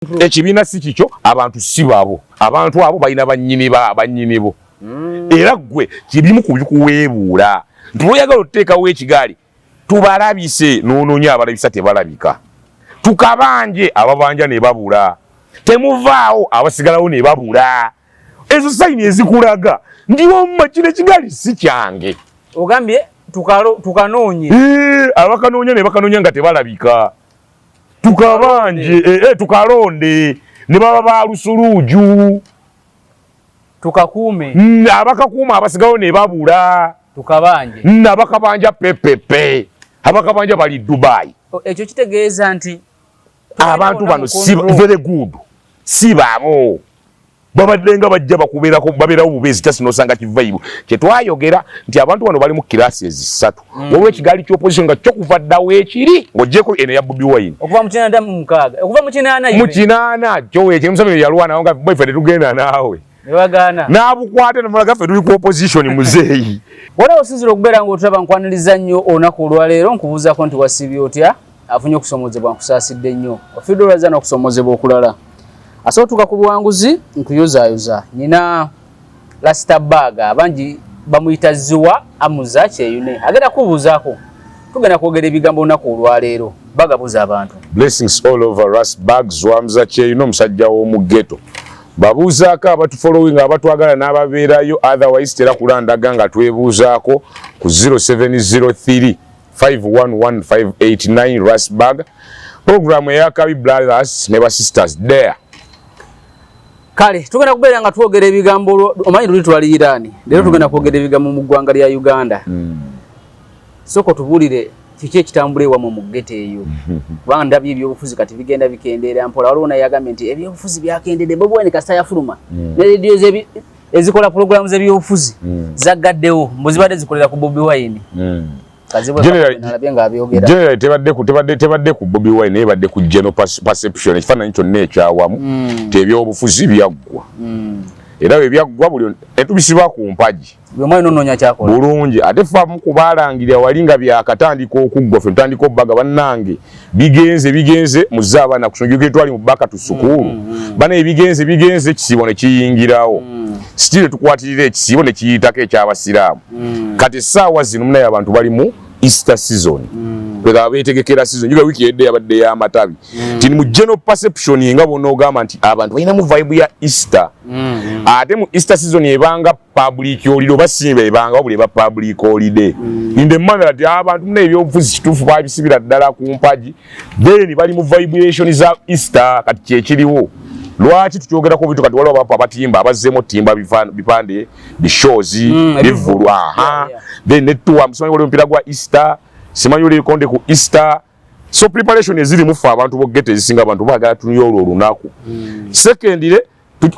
Ekibiina si kikyo, abantu si baabo. Abantu abo balina bannyinibo. Era gwe kibimu ku bikuweebuula. Nti oyagala oteekawo ekigaali, tubalabise n'onoonya abalabisa tebalabika. Tukabanje ababanja ne babula. Temuvaawo abasigalawo ne babula. Ezo sayini ezikulaga ndi wamma kino ekigaali si kyange. Ogambye tukanoonye. Abakanoonya ne bakanoonya nga tebalabika. Tukabanje tukalonde ne baba ba lusuluuju. Tukakuume. Abakakuuma abasigawo ne babula. Tukabanje. Abakabanja pepepe. Abakabanja bali Dubai. Ekyo kitegeeza nti abantu bano si very good. Si baabo. Babaddenga bajja bakubeerako babeerawo bubeezi kasinosanga kivaibu. Kye twayogera nti abantu bano bali mu classes 3. Wowe ekigaali ky'opposition nga kyo kuva ddawo ekiri ng'oggyeko eno ya Bobi Wine. Okuva mu 96. Okuva mu 8. Mu 8 kyo ekyemusabire yalwana nga boyfriend tetugenda naawe. Nebagaana. N'abukwate n'amulaga ffe tuli ku opposition muzeeyi. Wala osinzira okubeera ng'otulaba nkwaniriza nnyo olunaku olwaleero nkubuuzaako nti wasiibye otya afunye okusoomozebwa nkusaasidde nnyo. Ofiidde olwaza n'okusoomozebwa okulala. Asootuka ku buwanguzi nkuyozaayoza. Nina Rastabaga abangi bamuyita Ziwa Amuza Kyeyune. Agenda kubuuzaako. Tugenda kwogera ebigambo olunaku olwaleero. Bagabuuza abantu. Blessings all over Rasbag Ziwa Amuza Kyeyune omusajja w'omu ghetto. Babuuzaako abatu following abatwagala n'ababeerayo otherwise tera kulandaga nga twebuuzaako ku 0703 511 Rasbag. Program ya Kabi Brothers ne ba sisters there. Kale tugenda kubeera nga twogera ebigambo omanyi luli twali Irani. Leero tugenda kwogera ebigambo mu ggwanga lya Uganda. Soko tubulire kiki ekitambula ewamu mu ghetto eyo. Kubanga ndabye ebyobufuzi kati bigenda bikendeera mpola. Waliwo naye agambye nti ebyobufuzi byakendedde Bobi Wine kasita yafuluma. Ne radio ezikola programu z'ebyobufuzi zagaddewo mbuzibadde zikolera ku Bobi Wine. Generally tebadde ku Bobi Wine naye badde ku general perception ekifaananyi kyonna ekyawamu tebyobufuzi byaggwa. Era bwe byaggwa buli etubisibwa ku mpaji. Bulungi ate faamu kubalangirira wali nga byakatandika okuggwa ffe tutandika obbaga bannange bigenze muzze abaana ku ssomero twali mu bbaka tu sukulu bana ebigenze kisibo ne kiyingirawo sitire tukwatirira ekisibo ne kiyitako eky'abasiraamu kati essaawa zino munaye abantu bali mu Easter season. Kwega betegekera season yiga wiki edde yabadde ya matabi. Tini mu general perception nga bonogamba nti abantu balina mu vibe ya Easter. Ate mu Easter season ebanga public holiday basimba ebanga obule ba public holiday. In the manner that abantu mune ebyobufuzi kitufu babisibira ddala ku mpaji. Then bali mu vibration za Easter kati kyekiriwo. Lwaki tukyogerako bitu kati waliwo bapa batimba abazzemo timba bipande bishozi bivulwa then netuwa msimanyi wali mpira gwa Easter simanyi wali konde ku Easter so preparation eziri mufa abantu bogete zisinga abantu bagala tunyo olunaku secondly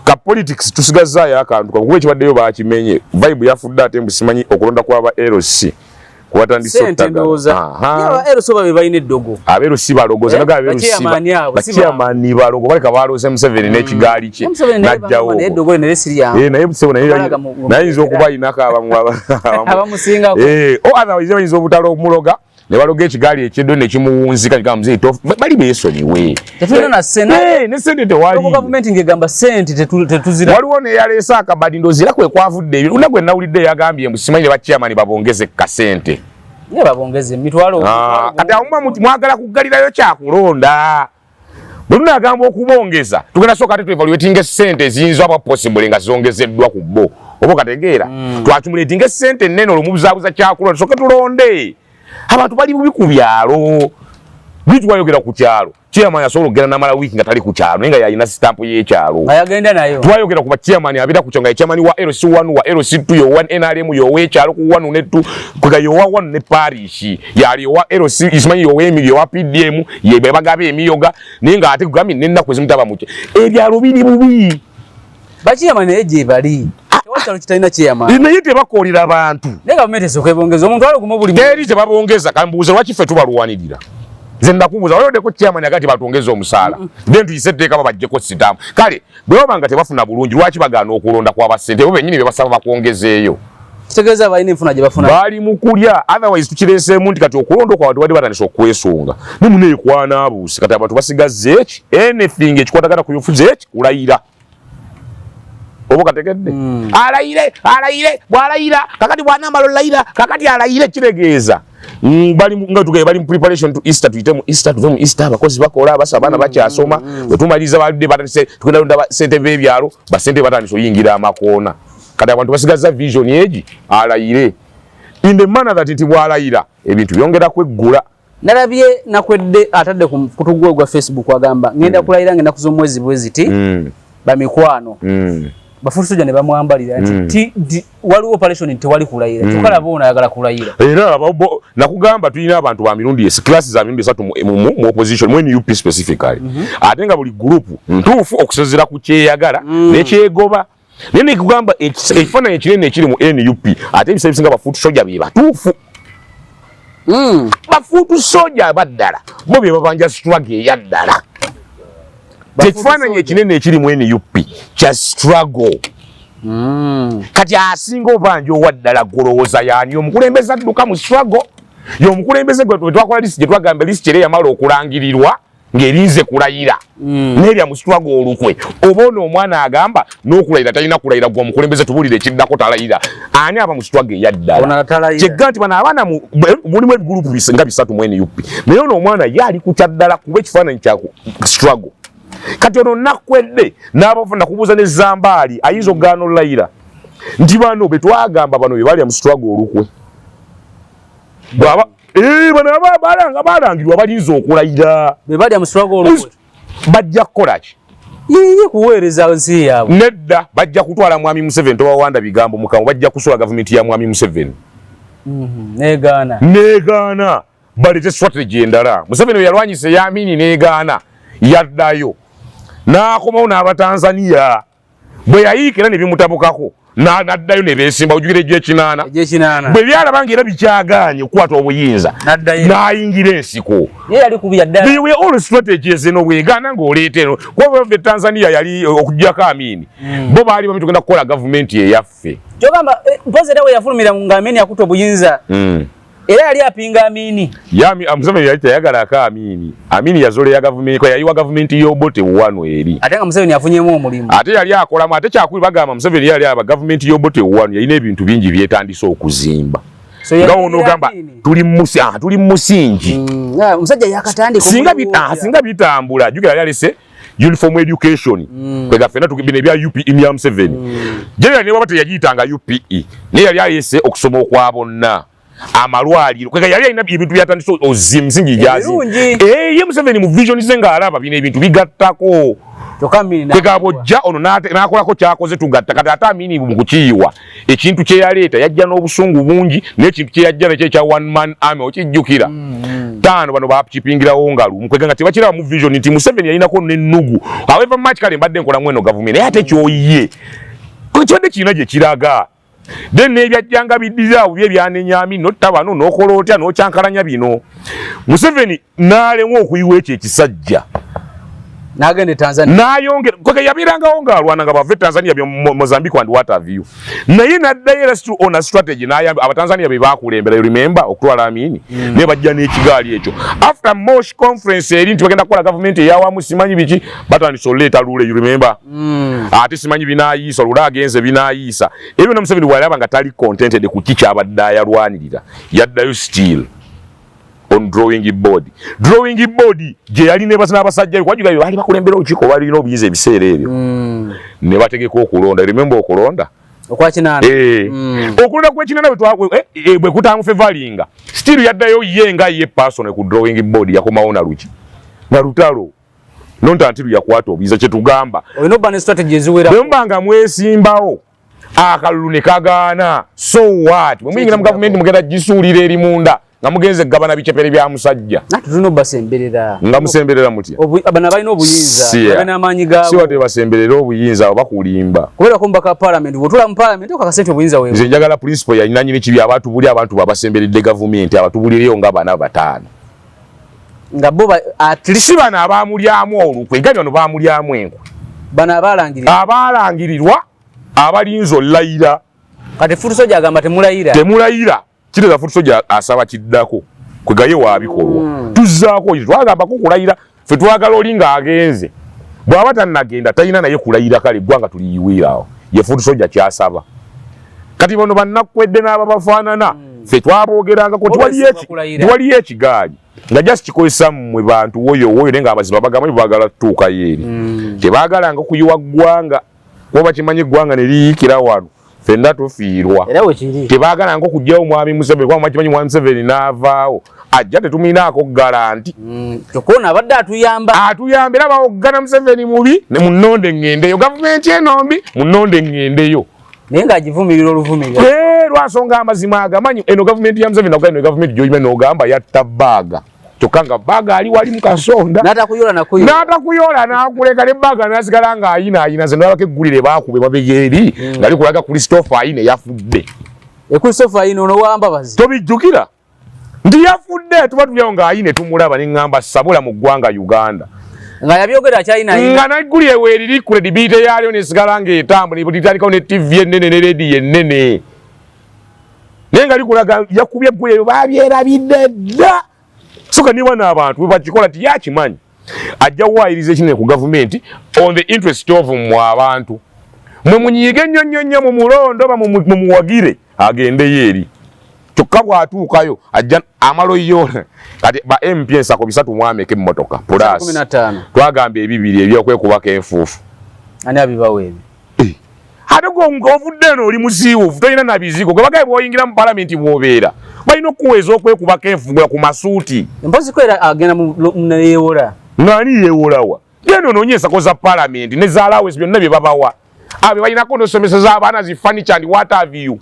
ka politics tusigazaayo akantu kuba ekibaddeyo bakimenye vibe yafudde ate mbusimanyi okulonda kwaba LC kubatandise yawa LC babe bayine eddogo abero si balogoza naga abero si bakiyamani balogo baleka balose Museveni n'ekigaali kye najjawo eddogo ne Lesiriya naye Museveni naye nzo okuba inaka abamusinga otherwise bayinza obutalo omuloga ne baloga ekigaali ekyeddyo ne kimuwunzika kigamba muzee bali beesonyiwe tetulina na sena ne sente tewali government ngegamba sente tetuzira waliwo ne yaleesa akabadi ndozira kwe kwavudde ebyo unagwe nawulidde yagambye musimanyi bakiyamani babongeze kasente ne babongeze mitwalo kati awumma muti mwagala kugalirayo kyakulonda bwe tunagamba okubongeza tugenda soka ate tuevaluatinga sente ziyinza aba possible nga zongezeddwa ku bo oba kategeera twacumulatinga sente nnene olumubuzaabuza kyakulonda soke tulonde abantu bali bubi ku byalo bitu twayogera ku kyalo chairman asobola okugenda namala wiki nga tali ku kyalo naye nga yalina stampu y'ekyalo ayagenda nayo twayogera ku chairman abira ku kyonga chairman wa LC1 wa LC2 yo 1 NRM yo w'ekyalo ku 1 ne 2 kwega yo wa 1 ne parish yali wa LC isimanyi yo w'emi yo wa PDM ye bagabe emiyoga naye nga ate kugambye n'ennaku ezimutaba muke ebyalo biri bubi bachairman eje bali Wachalo kitalina chairman. Naye tebakolera abantu. Ne government esokebongeza omuntu aluguma buli. Teri tebabongeza kambuuza lwaki ffe tubalwanirira. Nze ndakubuuza waliwo deko chairman agati batongeza omusaala. Then tuyiseteeka babajjeko sitamu. Kale bwe baba nga tebafuna bulungi lwaki bagaana okulonda kwa basente bo bennyini be basaba bakwongezeeyo. Kitegeza abalina enfuna gye bafuna. Bali mukulya otherwise tukireseemu nti kati okulondo kwa watu bali batandise okwesonga. Ne muneekwana abuusi kati abantu basigazze eki anything ekikwatagana ku byobufuzi eki kulayira. Obo kategedde. Alayire bwalayira kakati bwanambala olayira kakati alayire kiregeeza. Bali nga tugaye bali mu preparation to Easter tuitemu Easter tuve mu Easter abakozi bakola basa abaana bakyasoma bwe tumaliza balidde batandise tugenda lunda sente b'ebyalo basente batandise oyingira amakoona. Kati abantu basigaza vision eji alayire in the manner that nti bwalayira ebintu byongera kweggula. Nalabye nakwedde atadde ku kutugwe gwa Facebook agamba ngenda kulayira ngenda kuzomwezi bweziti bamikwano bafusuja ne bamwambalira nti waliwo operation nti wali kulayira tukala bona ayagala kulayira era nakugamba tulina abantu ba mirundi class za mirundi esatu mu opposition when UP specifically atenga buli group ntuufu okusezera ku kyeyagala nekyegoba nene kugamba ekifaananyi ekinene ekiri mu NUP ate ebisebisinga bafuutu soja be batuufu bafuutu soja baddala bo bye babanja struggle eyaddala tekifaananyi ekinene ekiri mu NUP kya struggle kati asinga obanja owaddala golowooza yaani omukulembeze adduka mu struggle y'omukulembeze gwe twakola lisi gye twagamba lisi kyere yamala okulangirirwa ng'erinze kulayira n'erya mu struggle olukwe oba ono omwana agamba n'okulayira talina kulayira gwe omukulembeze tubulire ekiddako talayira ani aba mu struggle eyaddala kyegga nti bano abaana mulimu ebigurupu nga bisatu mu NUP naye ono omwana ye ali ku kyaddala kuba ekifaananyi kya struggle kati ono nakwedde n'abafuna kubuuza ne Zambaali ayinza okugaana olayira nti bano be twagamba bano be balya mu struggle olukwe bwaba bano balangirwa balinza okulayira be balya mu struggle olukwe bajja kukola ki yiyi kuweereza nsi yaabwe nedda bajja kutwala mwami Museveni towawanda bigambo mukamu bajja kusola gavumenti ya mwami Museveni negaana balete strategy endala Museveni yalwanyise yamini negaana yaddayo n'akomawo n'Abatanzania bwe yayiikira ne bimutabukako n'addayo ne beesimba ojjukira egy'ekinaana bwe byalabanga era bikyagaanye okukwata obuyinza n'ayingira ensiko biwe all strategies eno bwegaana ng'oleeta eno kuba Tanzania yali okuggyako Amini bo baali bami tugenda kukola gavumenti eyaffe kyogamba mpozi era we yafulumira nga Amini akuta obuyinza era yali apinga Amini Museveni yali tayagalako Amini yazole ya gavumenti ko yayiwa gavumenti y'Obote wano eri ate nga Museveni afunyemu omulimu ate yali akolamu ate kyakuli bagamba Museveni yali aba gavumenti y'Obote wano yalina ebintu bingi byetandise okuzimba nga ono gamba tuli mu musingi omusajja yakatandika singa bitambula jukira yalese uniform education kwega fena tukibine bya UPE ya Museveni generally ne wabate yagiyitanga UPE ne yali ayese okusoma okwabonna amalwaliro kwega yali alina ebintu byatandise ozimusingi jazi ye Museveni mu vision ze nga alaba bino ebintu bigattako kwega bojja ono n'akolako kyakoze tugatta kati ate Amini mu kukiyiwa ekintu kye yaleeta yajja n'obusungu bungi n'ekintu kye yajja nakyo ekya one man army okijjukira taano bano bakipingirawo nga lumu kwega nga tebakiraba mu vision nti Museveni yalinako n'ennugu however much kale mbadde nkolamu eno gavumenti naye ate kyoyiye kyonde kirina gye kiraga then nebyajjanga biddizaawo bye byanenya Amini notta bano n'okola otya n'okyankalanya bino Museveni n'alemwa okuyiwa ekyo ekisajja n'agende Tanzania n'ayongera kwege yabirangawo ng'alwana nga bave Tanzania bya Mozambique and what have you naye n'addayo era on a strategy n'ayamba Abatanzania be baakulembera you remember okutwala Amini ne bajja n'ekigaali ekyo after Mosh conference eri nti bagenda kukola gavumenti eyawamu simanyi biki batandise oleeta lule you remember ate simanyi binaayiisa lula agenze binaayiisa ebyo na Museveni bw'alaba nga tali contented ku ki kyabadde ayalwanirira yaddayo still on drawing board gye yali n'abasajja kwajuga bali bakulembera olukiiko balina obuyiza ebiseera ebyo ne bategeka okulonda remember okulonda okwakinaana okulonda kw'ekinaana bwe kutangu fevalinga still yaddayo ye personal ku drawing board yakomawo na luki na lutalo nontantiru yakwata obuyiza kye tugamba olina obba ne strategy eziwera bwe mubanga mwesimbawo akalulu ne kagaana so what bwe muyingira mu gavumenti mugenda gisuulira eri munda nga mugenze gabana bicepere bya musajja tuno basemberera nga musemberera mutya abana balina obuyinza balina amanyi gaabo si wate basemberera obuyinza obakulimba kubera ko mbaka parliament bwotula mu parliament okakasente obuyinza wewe nze njagala principle ya nyinyi kibi abantu buli abantu babasemberedde government abatubuliriyo nga bana batano nga bo at least si bana abamulyamu olukwe nga bano bamulyamu enku bana abalangirirwa abalangirirwa abalinzo layira kati Futu Soja agamba temulayira kiteza Futu Soja asaba kiddako kwegaye wabikolwa tuzzaako twagamba ko kulayira fe twagala olinga agenze bw'aba tannagenda talina naye kulayira kale gwanga tuliyiwiraawo ye Futu Soja kyasaba kati bano bannakwedde n'aba bafaanana fe twaboogeranga ko twaliyo ekigaali nga just kikozesa mmwe bantu woyo nenga abaziba bagamba bagala tuuka yeeri tebaagalanga okuyiwa ggwanga kuba kimanyi ggwanga ne liyiikira wano fenda tufiirwa tebaagalanga okugyawo mwami Museveni kuba kimanyi mwami Museveni n'avaawo ajja tetuminaako garanti kyokona abadde atuyamba era bawoggana Museveni mubi ne munnonde ŋŋendeyo gavumenti enombi munnonde ŋŋendeyo naye ng'agivumirira oluvumirira lwasonga amazima agamanyi eno gavumenti ya Museveni nakugaa eno gavumenti gy'oyima n'ogamba yatta baaga kyokka nga baaga ali wali mu kasonda n'atakuyola n'akuleka ne baaga n'asigala ng'ayinaayina ze n'abako eggulire baakube mabega eri ngali kulaga Christopher Ayine yafudde Christopher Ayine ono wambabazi tobijjukira nti yafudde tuba tulyawo ng'Ayine tumulaba ne ŋŋamba sabula mu ggwanga Uganda nga yabyogera kyalina nga naggulire weeriri credibility yaalyo nesigala ng'etambula litandikawo ne TV ennene ne rediyo ennene naye nga likulaga yakubye egguliro babyerabidde dda soka niba n'abantu bwe bakikola ti yakimanyi ajja kuwaayiriza ekinene ku gavumenti on the interest of mmwe abantu mwe munyiige nnyo mu mulondo ba mumuwagire agendeyo eri kyokka bw'atuukayo ajja amalo yoona kati ba MP ensako 3 mwameka emmotoka plus 15 twagamba ebibiri ebyokwekubako enfuufu ani abibawo ebyo ate ng'ovudde eno oli musiiwuufu tolina na bizigo gwe bagaye bw'oyingira mu palamenti bw'obeera balina okukuweeza okwekubako enfugula ku masuuti mpozi ko era agenda muneyeewola ng'ani yeewolawa genda onoonye ensako za palamenti ne zaalawesi byonna bye babawa abe balinako n'osomeseza abaana zi furniture and what have you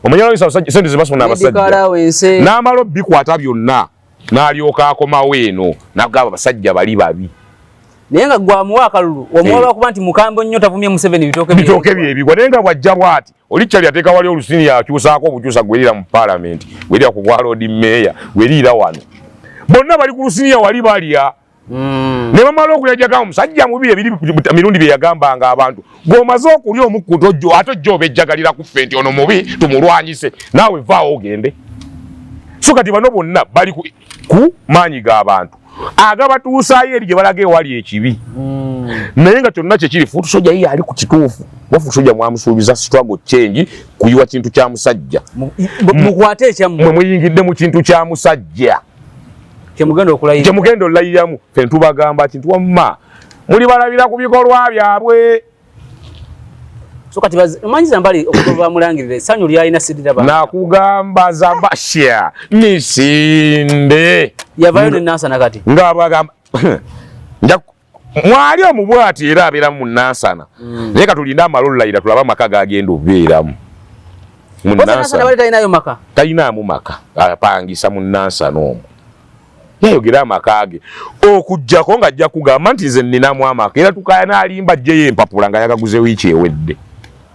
omanyala sente zebasona abasajja n'amala obbikwata byonna n'alyoka akomawo eno nagaba abasajja bali babi naye nga gwamuwa akalulu omuwala wakuba nti mukambwe nnyo tavumye Museveni bitooke byebigwa naye nga bwajja bwati oli kyali ateeka wali olusini yakyusaako obukyusa gwerira mu palamenti gwerira ku gwa road meya gwerira wano bonna bali ku lusini wali balya ne bamala okulyajaga omusajja mubi mirundi bye yagambanga abantu ng'omaze okulya omukkuto ate ojja obejjagalira ku ffe nti ono mubi tumulwanyise naawe vaawo ogende so kati bano bonna bali ku maanyi g'abantu agabatuusaayo eri gye balaga ewali ekibi naye nga kyonna kyekiri Futu Soja ye ali ku kituufu wa Futu Soja mwamusuubiza struggle change kuyiwa kintu kya musajja mukwate ekyammwe muyingidde mu kintu kya musajja kyemugenda olayiramu fe ntubagamba kintu wamma muli balabira ku bikolwa byabwe so kati manyi Zambali okuva mulangirire sanyu lyalina sidira ba nakugamba Zambasha misinde yavayo ne Nansana kati ngabagamba mwali omubwati era abeera mu Nansana naye katulinda amalollayira tulaba maka gagenda obeeramu mu Nansana talinaamu maka apangisa mu Nansana omwo yayogera amaka ge okujjako ng'ajja kugamba nti nze nninamu amaka era tukaya n'alimba ajjeyo empapula nga yagaguze wiiki ewedde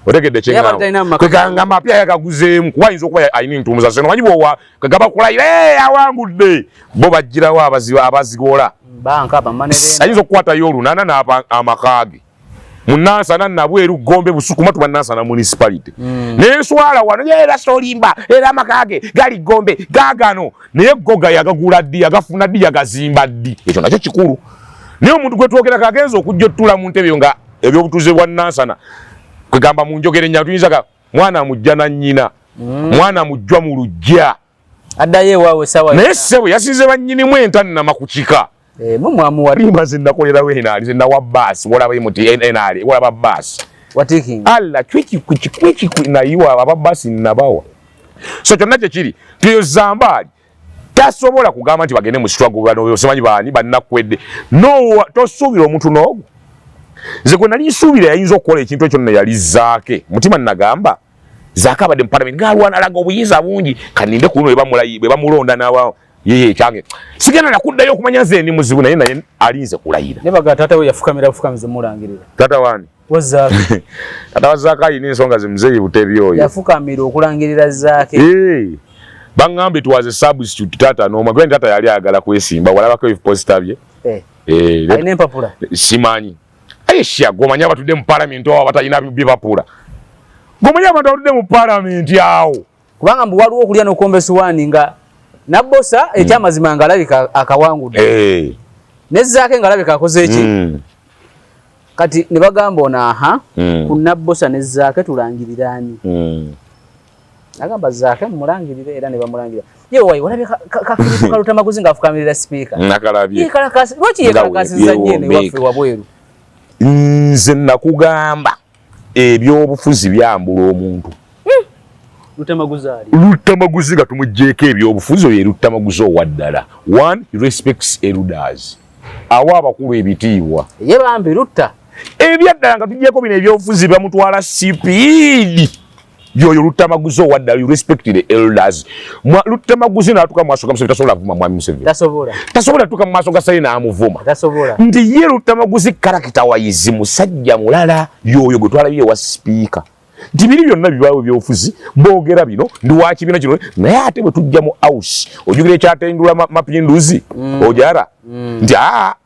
otegedde kyeŋŋamba mapya yagaguzeemu kuba ayinza okuba ayina entuumuza seno manyi bwowa kagaba kulayira awangudde bo bajjirawo abazigola ayinza okukwatayo olunaana n'amaka ge mu Nansana nabweru Gombe Busukuma tuba Nansana municipality n'enswala wano era solimba era amaka ge gali Gombe gaagano naye goga yagagula ddi yagafuna ddi yagazimba ddi ekyo nakyo kikulu naye omuntu gwe twogera kagenza okujja ottula mu ntebe nga ebyobutuuze bwa Nansana kwegamba mu njogere nnya tuyinzaga mwana mujja na nnyina mwana mujjwa mu lujja addayo ewaawe sawa naye ssebo yasinze bannyinimu entanama ku kika limba zennakolerawo enaali zennawa baasi walaba emuti enaali walaba baasi alla kwekikwi nayiwa ababaasi nabawa so kyonna kyekiri tiyo Zambali tasobola kugamba nti bagende mu struggle simanyi baani bannakwedde no tosuubira omuntu n'ogwo nze gwe nali nsuubira yayinza okukola ekintu ekyo nno yali Zaake mutima nagamba Zaake abadde mu palamenti ng'alwana alaga obuyinza bungi kaninde ku luno bwe bamulonda n'awa yeye kyange sigenda nakuddayo okumanya nze ndi muzibu naye alinze kulayira ne baga taata we yafukamira bufukamize mulangirira taata wani Zaake taata wa Zaake ayina ensonga zimuzeeyi butebi oyo yafukamira okulangirira Zaake baŋŋambe tuwaze substitute taata n'omwe gwe taata yali ayagala kwesimba walabako ebiposita bye alina empapula simanyi ayesha gomanya batudde mu palamenti oba batalina bibapula Gomanya abantu aludde mu parliament yawo. Kubanga mbu waliwo okulya n'okombesi wani nga Nabbosa ekyamazima nga alabika akawangudde. Nezzaake nga alabika akoze eki. Kati ne bagamba ona ku Nabbosa nezzaake tulangiriraani. Agamba Zaake mumulangirire era ne bamulangirira. Yewe walabye kakirifu kaluta maguzi nga afukamirira speaker. Nakalabye. Yekalakasi lwaki yekalakasiza nnyene waffe wabweru. Nze nakugamba ebyobufuzi byambula omuntu. Lutamaguzi nga tumugjeeko ebyobufuzi oyo lutamaguzi owaddala. One, he respects elders. Awa abakulu ebitiibwa. Ye bambi lutta. Ebyaddala nga tuggyeko bino ebyobufuzi bamutwala sipiidi. Yoyo lutamaguzi owaddala, you respect the elders. Lutamaguzi n'atuuka mu maaso ga Museveni tasobola kuvuma mwami Museveni. Tasobola tuuka mu maaso ga Ssaali n'amuvuma. Nti ye lutamaguzi karakita wayizi musajja mulala yoyo gwe twalabye wa sipiika. Nti biri byonna bibaawo ebyobufuzi boogera bino ndi wakibiina kino naye ate bwe tujja mu house ojjukira ekyatendula mapinduzi ojara nti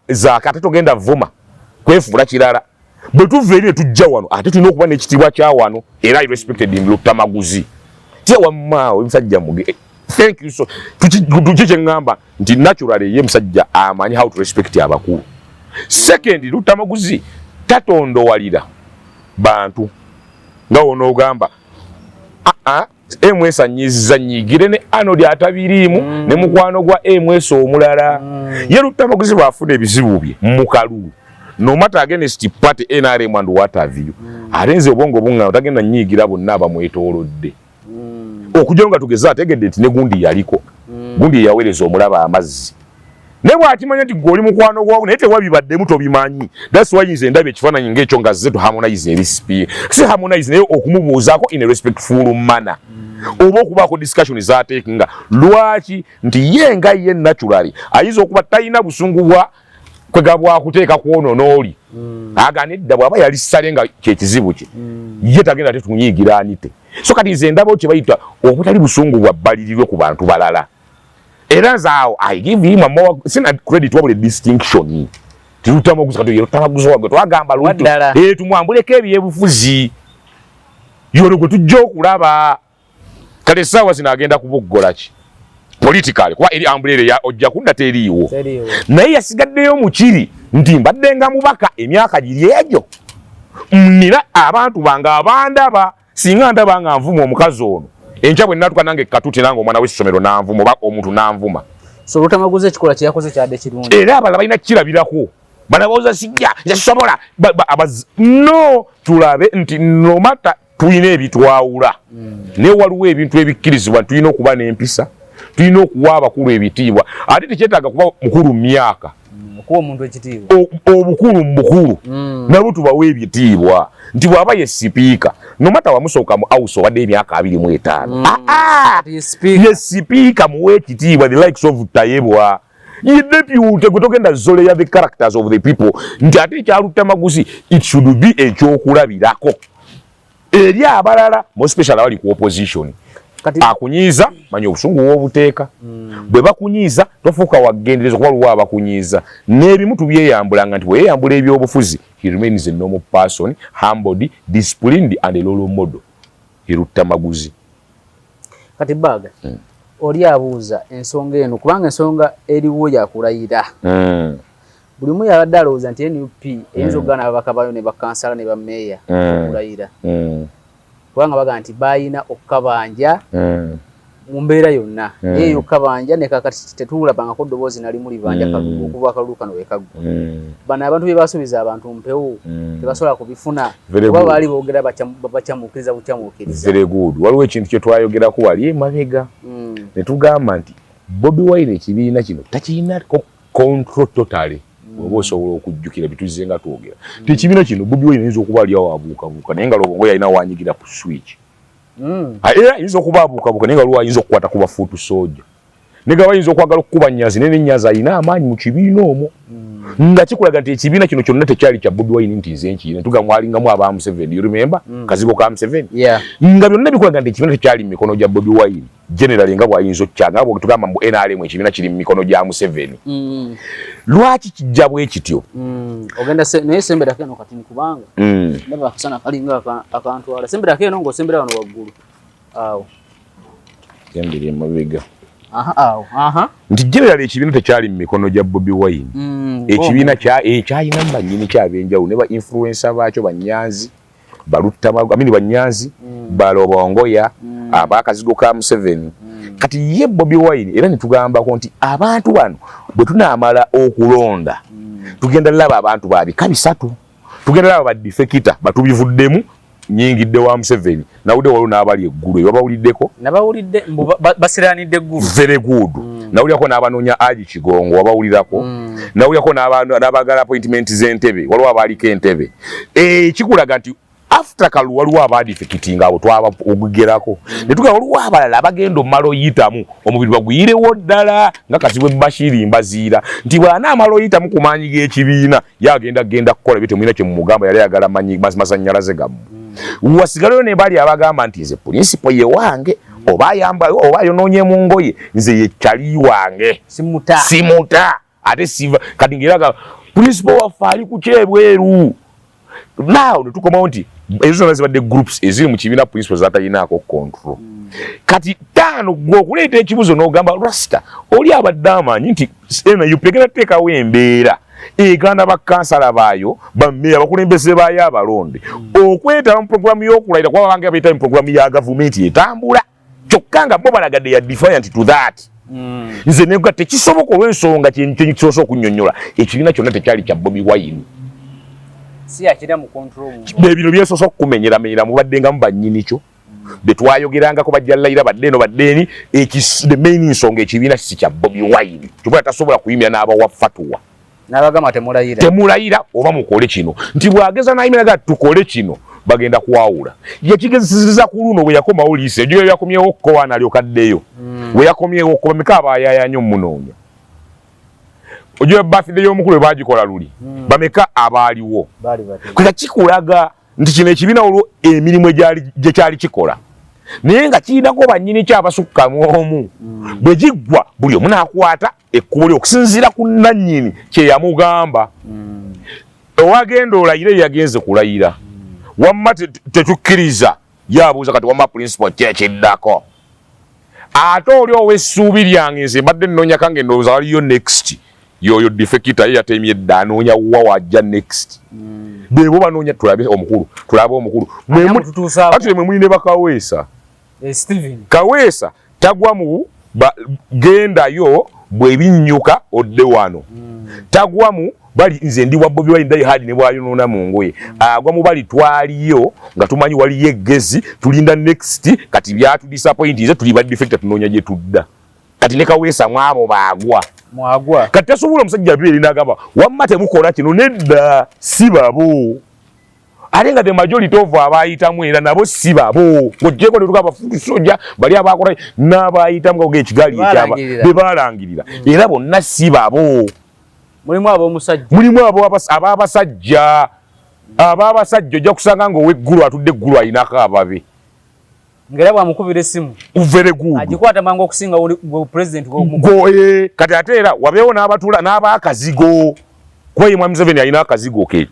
Zaake ate togenda vuma kwefuula kirala bwe tuva eri ne tujja wano ate tulina okuba n'ekitiibwa kya wano era I respected him lutamaguzi tya wammaawe musajja muge thank you so tuki kye ngamba nti naturally ye musajja amanyi how to respect abakulu. Second, lutamaguzi tatondowalira bantu nga onogamba MS anyiziza nyigire ne Arnold atabirimu ne mukwano gwa MS omulala ye lutamaguzi bafuna ebizibu bye mu kalulu no matter against party NRM and what have you arenze obongo bunga otagenda nyigira bonna abamwetoolodde okujonga tugeza ategedde nti ne gundi yaliko gundi yawereza omulaba amazzi ne bwakimanya nti goli mukwano gwawo naye tewabibaddemu tobimanyi. That's why nze ndabye ekifaananyi ng'ekyo nga zze to harmonize ebisipi si harmonize naye okumubuuzaako in a respectful manner oba okubaako discussion zaateekinga lwaki nti ye nga ye naturally ayinza okuba talina busungu bwa kwega bwakuteeka kwonoona oli agane edda bw'aba yali ssale nga kyekizibu kye ye tagenda tetunyiigira anite so kati nze ndaba kye bayita obutali busungu bwa bbalirirwe ku bantu balala. Era zaawo I give him a more sina credit wabule distinction tilutamaguzi kati lutamaguzi wagwe twagamba lutu tumwambuleko ebyebufuzi yolo gwe tujja okulaba kale sawa zinagenda kuboggola ki politically kuba eri ambulere ya ojja kudda teriiwo naye yasigaddeyo mukiri nti mbadde nga mubaka emyaka giri egyo nina abantu banga abandaba singa ndaba nga nvuma omukazi ono encha bwe natuka nange katuti nange omwana w'essomero nanvuma oba omuntu nanvuma so lutamaguzi ekikola kye yakoze kyadde kirungi era abalala balina kirabirako banabaoza sijja yasobola no tulabe nti no matter tulina ebitwawula naye waliwo ebintu ebikkirizibwa tulina okuba n'empisa tulina okuwa abakulu ebitiibwa ate tekyetaaga kuba mukulu myaka okuwa omuntu ekitiibwa obukulu mubukulu nabo tubawa ebitiibwa nti bw'aba ye sipiika nomata wamusooka mu house obadde emyaka 25 ye sipiika muwe ekitiibwa the likes of Tayebwa ye deputy gwe togenda zole ya the characters of the people nti ate ekyalutamaguzi it should be ekyokulabirako eri abalala more special abali ku opposition akunyiiza manya obusungu w'obuteeka bwe bakunyiiza tofuuka wagendereza kuba luwa abakunyiiza n'ebimu tubyeyambulanga nti bweyeyambula ebyobufuzi he remains a normal person humbled disciplined and a role model lutamaguzi kati baga oli abuuza ensonga eno kubanga ensonga eriwo yakulayira buli mu yabadde alowooza nti NUP eyinza okugaana ababaka bayo ne bakansala ne bammeeya okulayira kubanga baga nti bayina okukabanja mu mbeera yonna eyo okukabanja ne kakati tetulabangako ddoboozi nali mulibanja kalulu okuva akalulu kano wekaggwa bano abantu bye basuubiza abantu mpewo tebasobola kubifuna kuba baali boogera bakyamuukiriza bukyamuukiriza very good waliwo ekintu kye twayogerako wali emabega ne tugamba nti Bobi Wine ekibiina kino takirina control totally oba osobola okujjukira bituze nga twogera tekibiina kino Bobi Wine ayinza okuba aliawo abuukabuuka naye nga lobongo yalina wanyigira ku switch era ayinza okuba abuukabuuka naye nga lwo ayinza okukwata kuba fuutu soja nega bayinza okwagala okukuba Nyazi nene Nyazi alina amaanyi mu kibiina omwo nga kikulaga nti ekibiina kino kyonna tekyali kya Bobi Wine nti nze nkiina tugamwalingamu aba Museveni you remember kazigo ka Museveni nga byonna bikulaga nti ekibiina tekyali mu mikono gya Bobi Wine generally nga bwayinza okukyanga abo tugamba mu NRM ekibiina kiri mu mikono gya Museveni lwaki kijja bwe kityo ogenda naye Sembera keno kati nikubanga ndaba akusana kalinga akantu ala Sembera keno ngo Sembera wano waggulu awo yambiri mabega aha nti generally ekibiina tekyali mu mikono gya Bobi Wine ekibiina kyayina banyini kyabenjawo ne ba influencer baakyo Banyanzi Baluttamago amini Banyanzi Balobongoya abakazigo ka Museveni kati ye Bobi Wine era nitugambako nti abantu bano bwe tunaamala okulonda tugenda laba abantu babika bisatu tugenda laba badifekita batubivuddemu nyingidde wa Museveni nawudde waliwo n'abali eggulu ebabawuliddeko nabawulidde basiranidde eggulu very good nawulirako n'abanoonya Aji Kigongo wabawulirako nawulirako n'abagala appointment z'entebe waliwo abaaliko entebe kikulaga nti after kalu waliwo abadifekitinga abo twaba okugerako ne tugamba waliwo abalala abagenda omala oyitamu omubiri bagwirewo ddala nga Kazibwe Bashiri mbaziira nti bw'anaamala oyitamu ku maanyi g'ekibiina yagenda kukola ebyo temulina kye mumugamba yali ayagala masannyalaze gammwe wasigalayo ne bali abagamba nti nze principal ye wange oba yonoonye mu ngoye nze ye kyali wange simuta ate siva kati ngeraga principal waffe ali ku kyebweru now netukomawo nti ezo zonna zibadde groups eziri mu kibiina principal zatayinaako control kati taano gwe okuleeta ekibuzo n'ogamba Rasta oli abadde amanyi nti NUP egenda teekawo embeera eganda bakansala baayo bammeeya bakulembeze baayo abalonde okwetaba mu programu y'okulayira kuba bange bayita mu programu ya gavumenti etambula kyokka nga bo balagadde ya defiant to that nze nega tekisoboka olw'ensonga kyekisobola okunnyonnyola ekibiina kyonna tekyali kya Bobi Wine si akira mu control bino byesobola okukumenyeramenyera mubadde nga mu bannyini kyo betwayogerangako bajja layira badde eno baddeeni the main nsonga ekibiina si kya Bobi Wine kyokka tasobola kuyimira n'abawa fatuwa n'abagamba temulayira oba mukole kino nti bwageza nayimiraga tukole kino bagenda kwawula yakigezeseza ku luno bwe yakomawo liise ejo yakomyewo kowana alyokaddeyo bwe yakomyewo ko bameka abayayanya omunoonya ojo birthday y'omukulu bagikola luli bameka abaaliwo kweka kikulaga nti kino ekibiina olwo emirimu gye kyali kikola naye nga kirinako bannyini kyabasukkamu omu bwe giggwa buli omu naakwata ekkubo lye okusinziira ku nannyini kye yamugamba owagenda olayire yagenze kulayira wamma tetukkiriza yabuuza kati wamma principal kyekiddako ate oli ow'essuubi lyange nze mbadde nnoonya kange ndowooza waliyo next yoyo defekita ye yatemye dda anoonya wa wajja next bebo banoonya tulabe omukulu ate mwe muli ne bakaweesa Kaweesa tagwa mu gendayo bwebinnyuka odde wano tagwa mu bali nze ndi wa Bobi Wine ndayi hadi ne bwayonona mu ngoye agwa mu bali twaliyo nga tumanyi wali yeggezi tulinda next kati byatu disappoint nze tuli ba defector tunoonya gye tudda kati ne Kaweesa mwabo bagwa kati tasobola omusajja biri nagamba wamma temukola kino nedda si babo alenga the majority of abayitamu era nabo si babo ngojjeko ne tukaba futi soja bali abakola n'abayitamu nga ekigali ekyaba bebalangirira era bonna si babo mulimu abo ababasajja ojja kusanga ng'oweggulu atudde eggulu ayinako ababe ngera bwamukubira essimu very good agikwata mangu okusinga president kati ate era wabeewo n'abatula n'abaakazigo kuba ye Mwami Museveni alina akazigo ke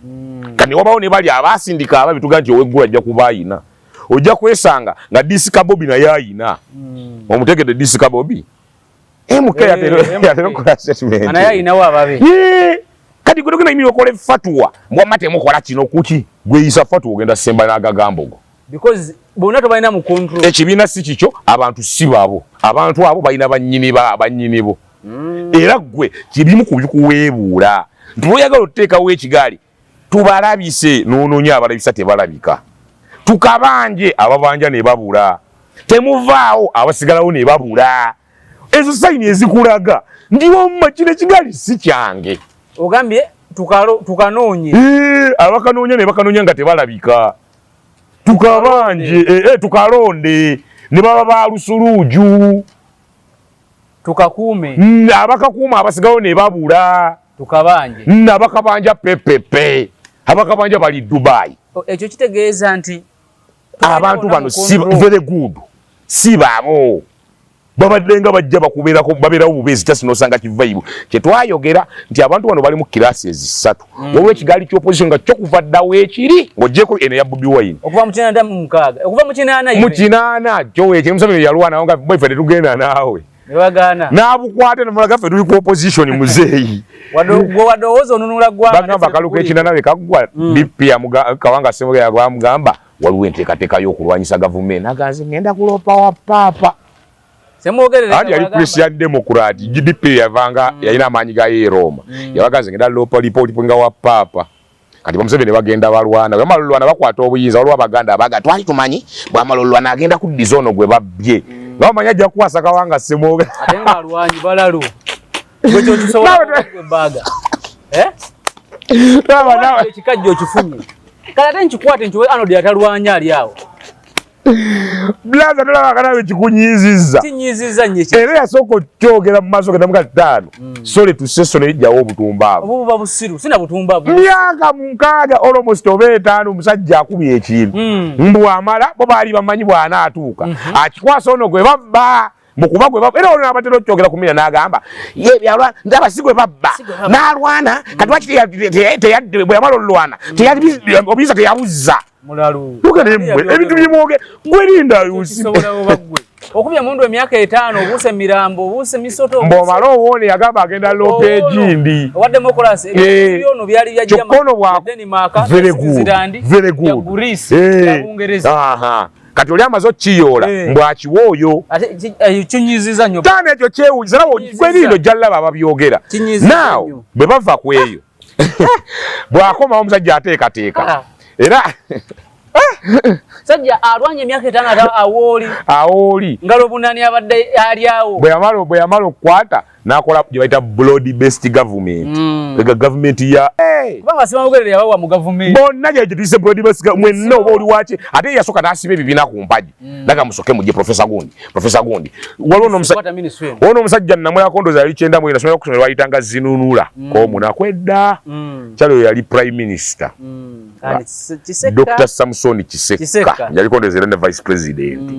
kani wabawo ne bali abasindika ababi tuga nti oweggulu ajja kuba ayina ojja kwesanga nga disika Bobi naye ayina omutegedde disika Bobi MK yatera kola statement ana yayinawo ababe kati gwe tugenda yimira okola fatuwa mwamma temukola kino kuki gwe yisa fatuwa ogenda semba n'agagambogo because bonna tobalina mu control ekibiina si kikyo abantu si babo abantu abo balina bannyini bo era gwe kibimu ku bikuweebuula nti lwoyagala otuteekawo ekigaali tubalabise n'onoonya abalabisa tebalabika tukabanje ababanja ne babula temuvaawo abasigalawo ne babula ezo sayini ezikulaga ndiwomma kino ekigaali si kyange ogambye tukanoonye abakanoonya ne bakanoonya nga tebalabika tukabanje tukalonde ne baba ba lusuluuju tukakuume abakakuuma abasigawo ne babula tukabanje abakabanja pepepe abakabanja bali Dubai ekyo kitegeeza nti abantu bano si very good si baabo babaddenga bajja bakubeerako babeerawo bubezi tasinosanga kivaibu kyetwayogera nti abantu bano bali mu classes 3 waliwo ekigaali ky'opposition nga kyokuva ddawo ekiri ng'oggyeko eno ya Bobi Wine okuva mu 9 okuva mu 9 mu 9 kyoweekyo Museveni yalwana nga boyfriend tetugenda naawe n'abukwate namulaga ffe tuli ku opposition muzeeyi wadowooza onunula ggwanga bagamba akaluka ekinana bwe kaggwa DP Kawanga Ssemwogerere yagwamugamba waliwo enteekateeka y'okulwanyisa gavumenti aganze ngenda kuloopa wa paapa andi yali Christian Democrat GDP yavanga yalina amaanyi ga Roma yabaganze ngenda loopa report nga wa paapa kati Museveni bagenda balwana bamalulwana bakwata obuyinza waliwo abaganda abaga twali tumanyi bwamalulwana agenda kuddiza ono gwe babbye bamanya ajja kukwasa Kawanga Ssemwogerere ate nga alwanyi balalu ekyo kisobola baga ekikajjo kifunye kale ate nkikwate nkiwe Arnold yatalwanya ali awo blaza tulaba kanawe kikunyiziza nyeki era yasoko kyogera mu maaso gatamuka 5 sole tuseso ne jjawo obutumbaabo obuba busiru sina butumbaabo myaka mukaaga almost oba 5 omusajja akubye ekintu mbu amala bo baali bamanyi bwana atuuka akikwasa ono gwe babba mukuba gwe babba era ono abatero kyogera kumira n'agamba ye byalwa ndaba sigwe babba n'alwana katwaki teyadde bwe yamala olwana teyali obiza teyabuzza mulalu tukanemwe ebintu byemwoge gwerinda yusi okubya mundu emyaka 5 obuse mirambo obuse misoto mbomala owone yagamba agenda lopeji ndi wa democracy byono byali bya jama Denmark very good aha kati oli amazo kiyola mbwakiwoyo kinyiziza nnyo tane ekyo kyewuliza nawo gwerindo jallaba ababyogera now bwe bava ku eyo bwakomawo omusajja ateekateeka era sajja alwanye emyaka 5 awoli ngalo bunani abadde aliawo bwe yamala okukwata nakola gye bayita broad based government ega government ya baba Ssemwogerere yabawa mu government bonna gye tuyise broad based mwenna oba oli wache ate yasoka nasiba ebibiina ku mpaji laga musoke mujje professor gundi waliwo omusajja namwera kondoza yali kyenda mwenda somera okusomera wayitanga zinunula ko munakwedda kyalo yali prime minister Dr. Samson Kiseka yali kondoza ne vice president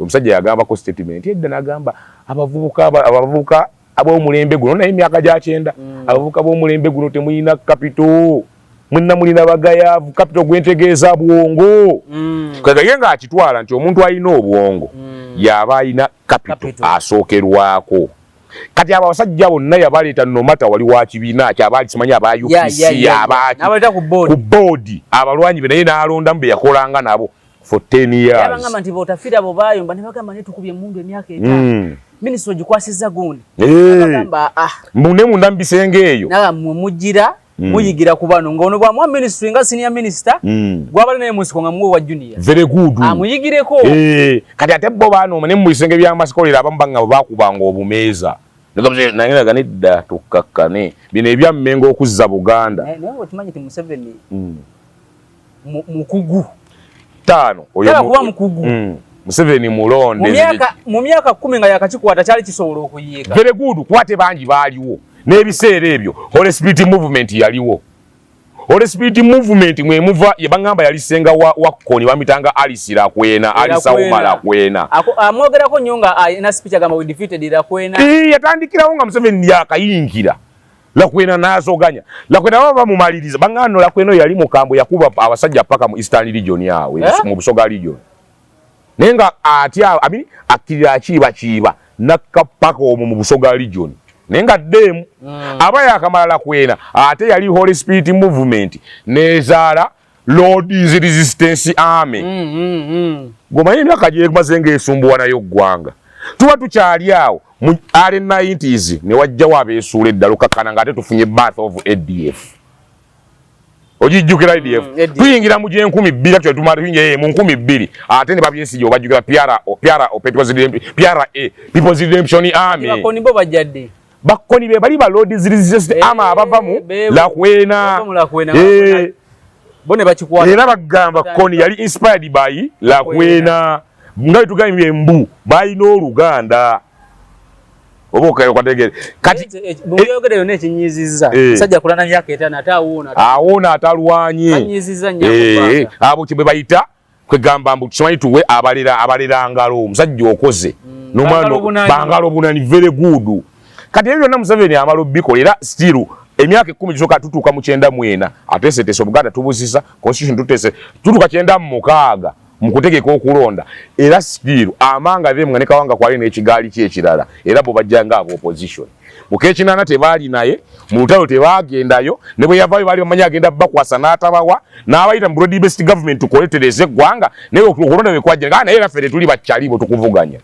omusajja yagamba ko statement yedda nagamba abavubuka ab'omulembe guno naye emyaka gya 9 abavubuka b'omulembe guno temulina capital mwenna mulina bagayaavu capital gwentegeeza bwongo kagaye nga akitwala nti omuntu alina obwongo yaba alina capital asookerwako kati abo abasajja bonna yabaleeta nomata wali wa kibiina kyabali simanyi aba UPC abaki ku board abalwanyi be naye n'alondamu be yakolanga nabo for 10 years yabangamba nti botafira abo bayomba ne bagamba ne tukubye mundu emyaka 5 minisitiri ogikwasiza gundi bagamba mune munda mbisenge eyo naga mumugira muyigira ku bano ngono bwa mu minisitiri nga senior minister gwabali naye musiko nga muwe wa junior very good muyigireko kati ate bo bano ne mu bisenge bya masikolera abambanga bakubanga obumeeza nagamuze nangena ganidda tukakkane bino ebya mmengo okuzza Buganda naye otumanyi ti Museveni mukugu 5 oyo kuba mukugu Museveni mulonde mu myaka 10 nga yakakikwata kyali kisobola okuyiika very good kwate bangi baaliwo n'ebiseera ebyo Holy Spirit movement yaliwo Holy Spirit movement mwe muva yabangamba yali senga wa Koni bamitanga Alice Lakwena Alisa Umala Kwena amwogerako nyonga ina speech agamba we defeated Lakwena yatandikirawo nga Museveni yakayingira Lakwena nazoganya Lakwena baba mumaliriza bangano Lakwena yali mukambo yakuba abasajja paka mu Eastern region yawe mu Busoga region nenga atya akirira akiba nakapaka omu mu Busoga region nenga demu abaya akamala Lakwena ate yali Holy Spirit movement nezaala Lord's Resistance Army gomanyi myaka gye mazenge esumbuwa nayo gwanga tuba tukyali awo mu R90s ne wajjawo abeesuula eddalo kakana ngate tufunye birth of ADF ojijjukira ADF tuyingira mu 10,200 twa tumara tuyingira mu 10,200 ate ne babyesi jo bajjukira PRA People's Redemption Army bakoni bo bajjadde bakoni be bali ba Lord's Resistance Army abava mu Lakwena bone bakikwata era bagamba Koni yali inspired by Lakwena nga tugambye mbu bayina Oluganda oboka kwategere kati buyogere yone kinyiziza sajja kulana myaka etana awona atalwanye kinyiziza nnyo abo kibwe bayita kwegamba mbu kimanyi tuwe abalira ngalo omusajja okoze nomano bangalo bunani very good kati ebyo na Museveni amalo bikolera still emyaka 10 gisoka tutuka mu 9 atesete Buganda tubuzisa constitution tutese tutuka 9 mukutegeka okulonda era still amanga bemwe ne kawanga kwali n'ekigali kyekirala era bo bajjanga abo opposition mukekinana tebali naye mu lutalo tebagendayo ne bwe yavayo bali bamanya agenda bakwasa n'atabawa n'abayita mu broad based government tukoletereze gwanga naye okulonda bwe kwajja naye rafere tuli bakyalibo tukuvuganya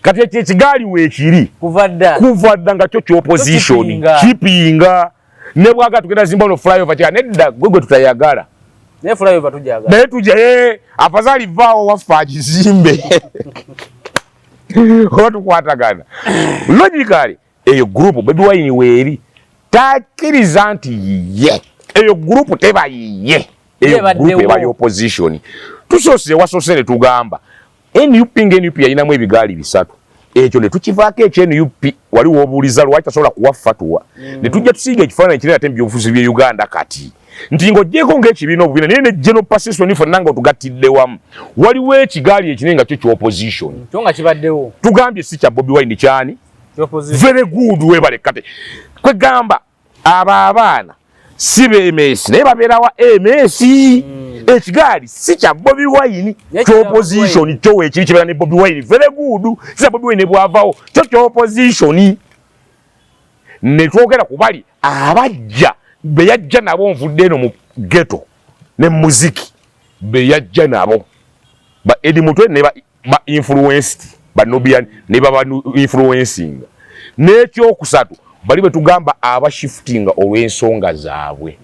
kati ekigali weekiri kuvadda nga kyo opposition kipinga ne bwaga tugenda Zimbabwe flyover kya nedda gwegwe tutayagala ne flyover tujaga naye tuje afadhali vao wafa kizimbe otu kwatagana logically eyo group Bobi Wine weri takiriza nti ye eyo group teba ye eyo group eba opposition tusose wasosere tugamba NUP yayinamu ebigali bisatu ekyo ne tukivaako ekyo NUP waliwo obuuliza lwaki tasobola kuwafatuwa ne tujja tusiiga ekifaananyi kirala ate ebyobufuzi bye Uganda kati nti ng'ogyeko ng'ekibiina obubiina naye ne general persission fonna nga otugattidde wamu waliwo ekigaali ekinene nga kyo ky'opposition kyo nga kibaddewo tugambye si kya Bobi Wine kyani very good webale kate kwegamba abaana si BMS naye babeera wa MS ekigaali si kya Bobi Wine ky'opposition kyo weekiri kibeera ne Bobi Wine very good si kya Bobi Wine bwavaawo kyo ky'opposition ne twogera ku bali abajja beyajja nabo nvudde no mu ghetto ne muziki beyajja nabo ba edi mutwe ne ba influenced ba nobian ne ba influencing nekyo kusatu bali betugamba aba shifting olw'ensonga zaabwe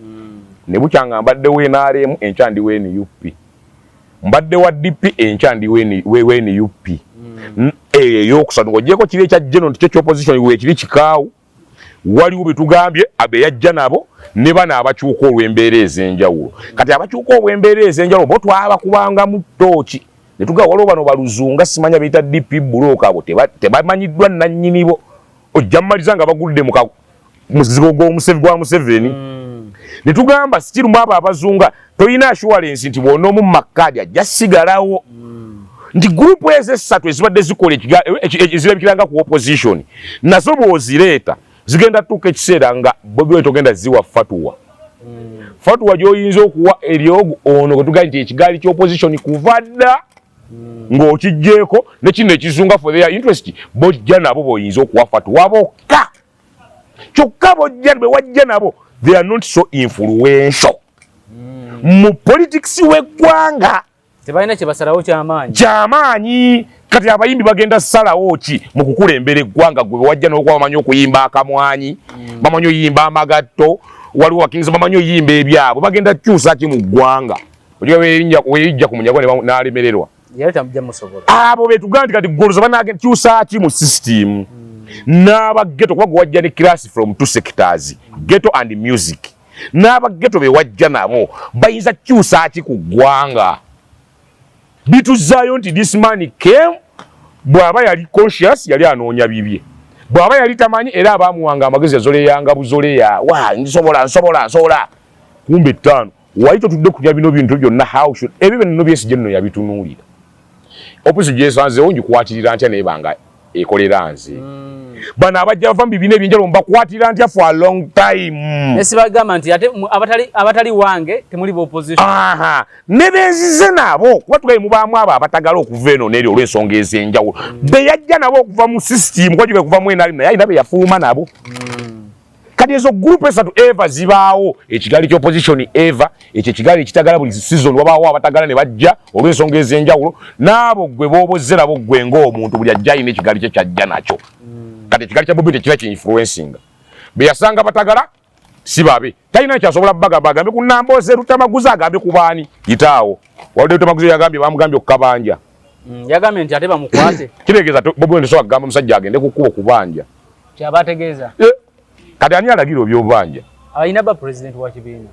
ne bukyanga mbadde we NRM enchandi we NUP mbadde wa DP enchandi we NUP eyo kusatu ngojeko kire kya general kyo opposition we kiri kikaawu waliwo betugambye abeyajja nabo ne bana abakyuka olw'embeera ez'enjawulo kati abakyuka olw'embeera ez'enjawulo bo twaba kubanga mu ttooki ne tuga waliwo bano baluzunga simanya beyita DP buloka abo tebamanyiddwa nannyinibo ojja mmaliza nga bagudde mu muzigo gwa Museveni ne tugamba sikirumu abo abazunga toyina assurance nti bw'onoomu mu makkaadi ajja sigalawo nti gurupu ezo esatu ezibadde zikola ezirabikiranga ku opposition nazo bw'ozireeta zigenda tuka ekiseera nga Bobi Wine togenda ziwa fatuwa fatuwa gyoyinza okuwa eryogo ono kwetugaa nti ekigaali ky'opposition kuvadda ng'okijjeeko ne kino ekizunga for their interest bojja nabo boyinza okuwa fatuwa bokka kyokka bojja bwe wajja nabo they are not so influential mu politics w'eggwanga tebalina kye basalawo kyamaanyi kati abayimbi bagenda salawo ki mu kukulembera eggwanga gwe wajja n'okuba bamanyi okuyimba akamwanyi bamanyi oyimba amagatto waliwo wakingisa bamanyi oyimba ebyabwe bagenda kyusa ki mu ggwanga ojiga weyijja ku munyago n'alemererwa abo betugamba nti kati goloza banagenda kyusa ki mu system n'abageto kuba gwe wajja ne class from two sectors ghetto and music n'abageto be wajja nabo bayinza kyusa ki ku ggwanga bituzaayo nti this man came bw'aba yali conscious yali anoonya bibye bw'aba yali tamanyi era abaamuwanga amagezi yazoleyanga buzoleya wa nsobola kumbe ttaano waito tudde kulya bino bintu byonna how should ebyo bino byesije nno yabitunuulira opposite gyesanzeewo ngikwatirira ntya naye banga ekolera nze bano abajja bava mu bibiina ebyenjalo mbakwatirira ntya for a long time nesibagamba nti ate abatali wange temuli opposition ne benzize nabo kuba tugaye mubaamu abo abatagala okuva eno n'eri olw'ensonga ez'enjawulo beyajja nabo okuva mu system kwajja kuva mu NRM naye alina be yafuuma nabo kati ezo group esatu eva zibaawo ekigaali ky'opposition eva ekyo ekigaali ekitagala buli season wabaawo abatagala ne bajja olw'ensonga ez'enjawulo n'abo gwe boobozze nabo gwe ng'omuntu buli ajja alina ekigaali kye kyajja nakyo kati ekigaali kya Bobi tekira ki-influencing be yasanga batagala si babe talina kyasobola bagambe ku Nambooze Lutamaguzi agambe ku baani yitaawo walide Lutamaguzi yagambye bamugambye okukabanja yagambye nti ate bamukwate kiregeeza Bobi Wine sobola kugamba omusajja agende ku kkubo kubanja kyabategeeza kati ani alagira ebyobanja alina ba president wa kibiina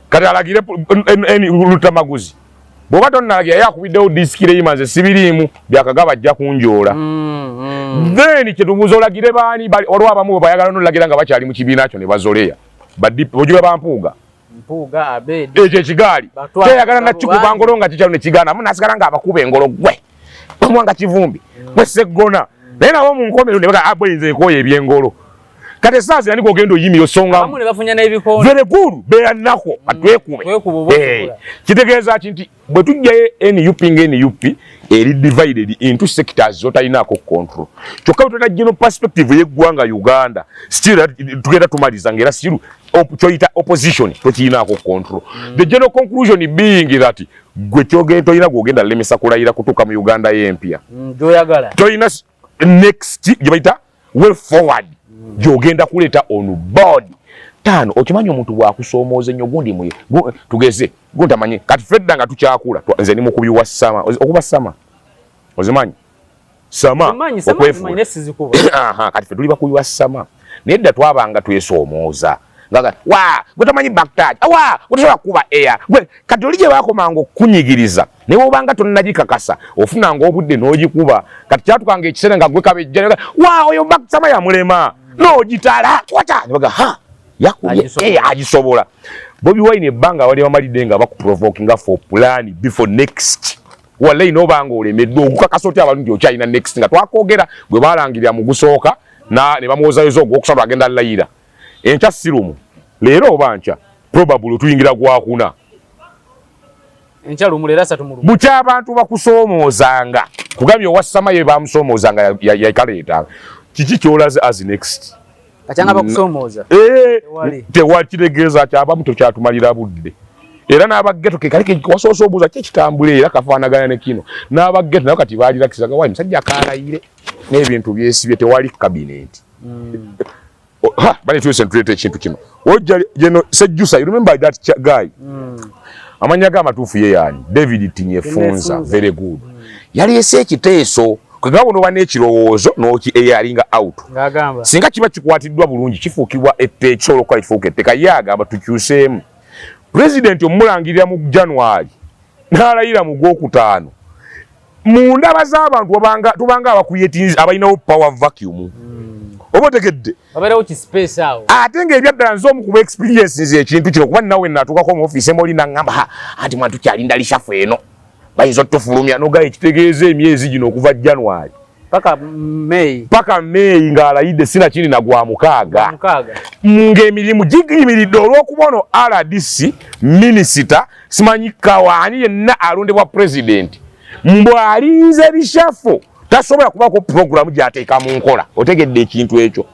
kati alagire Lutamaguzi bwoba tonnalagira yakubiddewo disikire yimaze sibiriimu byakagaba ajja kunjoola then kyetubuuza olagire baani olwo abamu bayagala nolagira nga bakyali mu kibiina kyo ne bazoleya ojuba bampuuga ekyo ekigaali teyagala nakikuba ngolo nga kikyalo ne kigaana amu nasigala nga abakuba engolo gwe bamwanga kivumbi mweseggona naye nabo mu nkomero ne baga aboyinza enkoyo ebyengolo kati esaazi yani gogenda oyimira osongamu very good beera nako atwekume kitegeeza ki nti bwe tujjayo NUP ng'NUP eri divided into sectors zotalinaako control kyokka bwe general perspective y'eggwanga Uganda still tugenda tumaliza ng'era still kyoyita opposition tokirinaako control the general conclusion being that gwe kyogenda tolina gwogenda lemesa kulayira kutuuka mu Uganda y'empya tolina next gye bayita way forward gyogenda kuleeta on board. Tano okimanyi omuntu bwakusoomooza ennyo gundi mu tugeze guntamanyi kati Fredda nga tukyakula nze ni mukubi wa Sama okuba Sama ozimanyi Sama kati ffe tuli bakubi wa Sama naye dda twabanga twesoomooza ngaga wa gutamanyi backtage wa gutasobola kuba air gwe kati oli gye bakomanga okunyigiriza ne bwobanga tonnagikakasa ofunanga obudde n'ogikuba kati kyatukanga ekiseera nga gwe kabejja wa oyo Sama ya mulema n'ogitala wata ne baga ha yakubye agisobola Bobi Wine ebbanga wali bamalidde nga bakuprovokinga for plan before next wallahi nobanga olemeddwa okukakasa oti abalungi okyalina next nga twakogera gwe balangirira mu gusooka ne bamuwozayoza ogwokusatu agenda layira enkya sirumu leero oba nkya probably tuyingira gwakuna enkya lumu leero asatu mu lumu bukya abantu bakusoomoozanga kugambye owa Sama ye bamusoomoozanga yakaleeta kiki kyolaze as next kachanga bakusomooza tewali kitegeeza kyabamu tokyatumalira budde era n'abageto kekali wasoosa obuuza kyekitambule era kafaanagana ne kino n'abageto nabo kati baalirakisizaga wayi musajja akalayire n'ebintu byesibye tewali kabineeti bali tusentrate ekintu kino ojja jeno Sejjusa you remember that guy amanya ga matuufu ye yani David Tinyefunza very good yali ese ekiteeso kugabo no banekirowoozo noki eyalinga out ngagamba singa kiba kikwatiddwa bulungi kifuukibwa ettekisolo kwa ifuuke etteka yaga abatukyuseemu president omulangirira mu January n'alayira mu Gwokutaano munda baz'abantu tubanga abakuyetins abalinawo power vacuum obotegedde babeerawo ki space awo ate ng'ebyaddala nze omu kuba experiences ekintu kino kuba nawe natuukako mu office emoli naŋŋamba anti mwana tukyalinda lishafu eno bayinza otufulumya nogaye kitegeeza emyezi gino okuva January paka May ng'alayidde sina kindi na gwa mukaaga ng'emirimu giyimiridde olw'okuba ono RDC minisita simanyi kawaani yenna alondebwa president mbw'alinze lishafu tasobola kubaako programu gy'ateeka mu nkola otegedde ekintu ekyo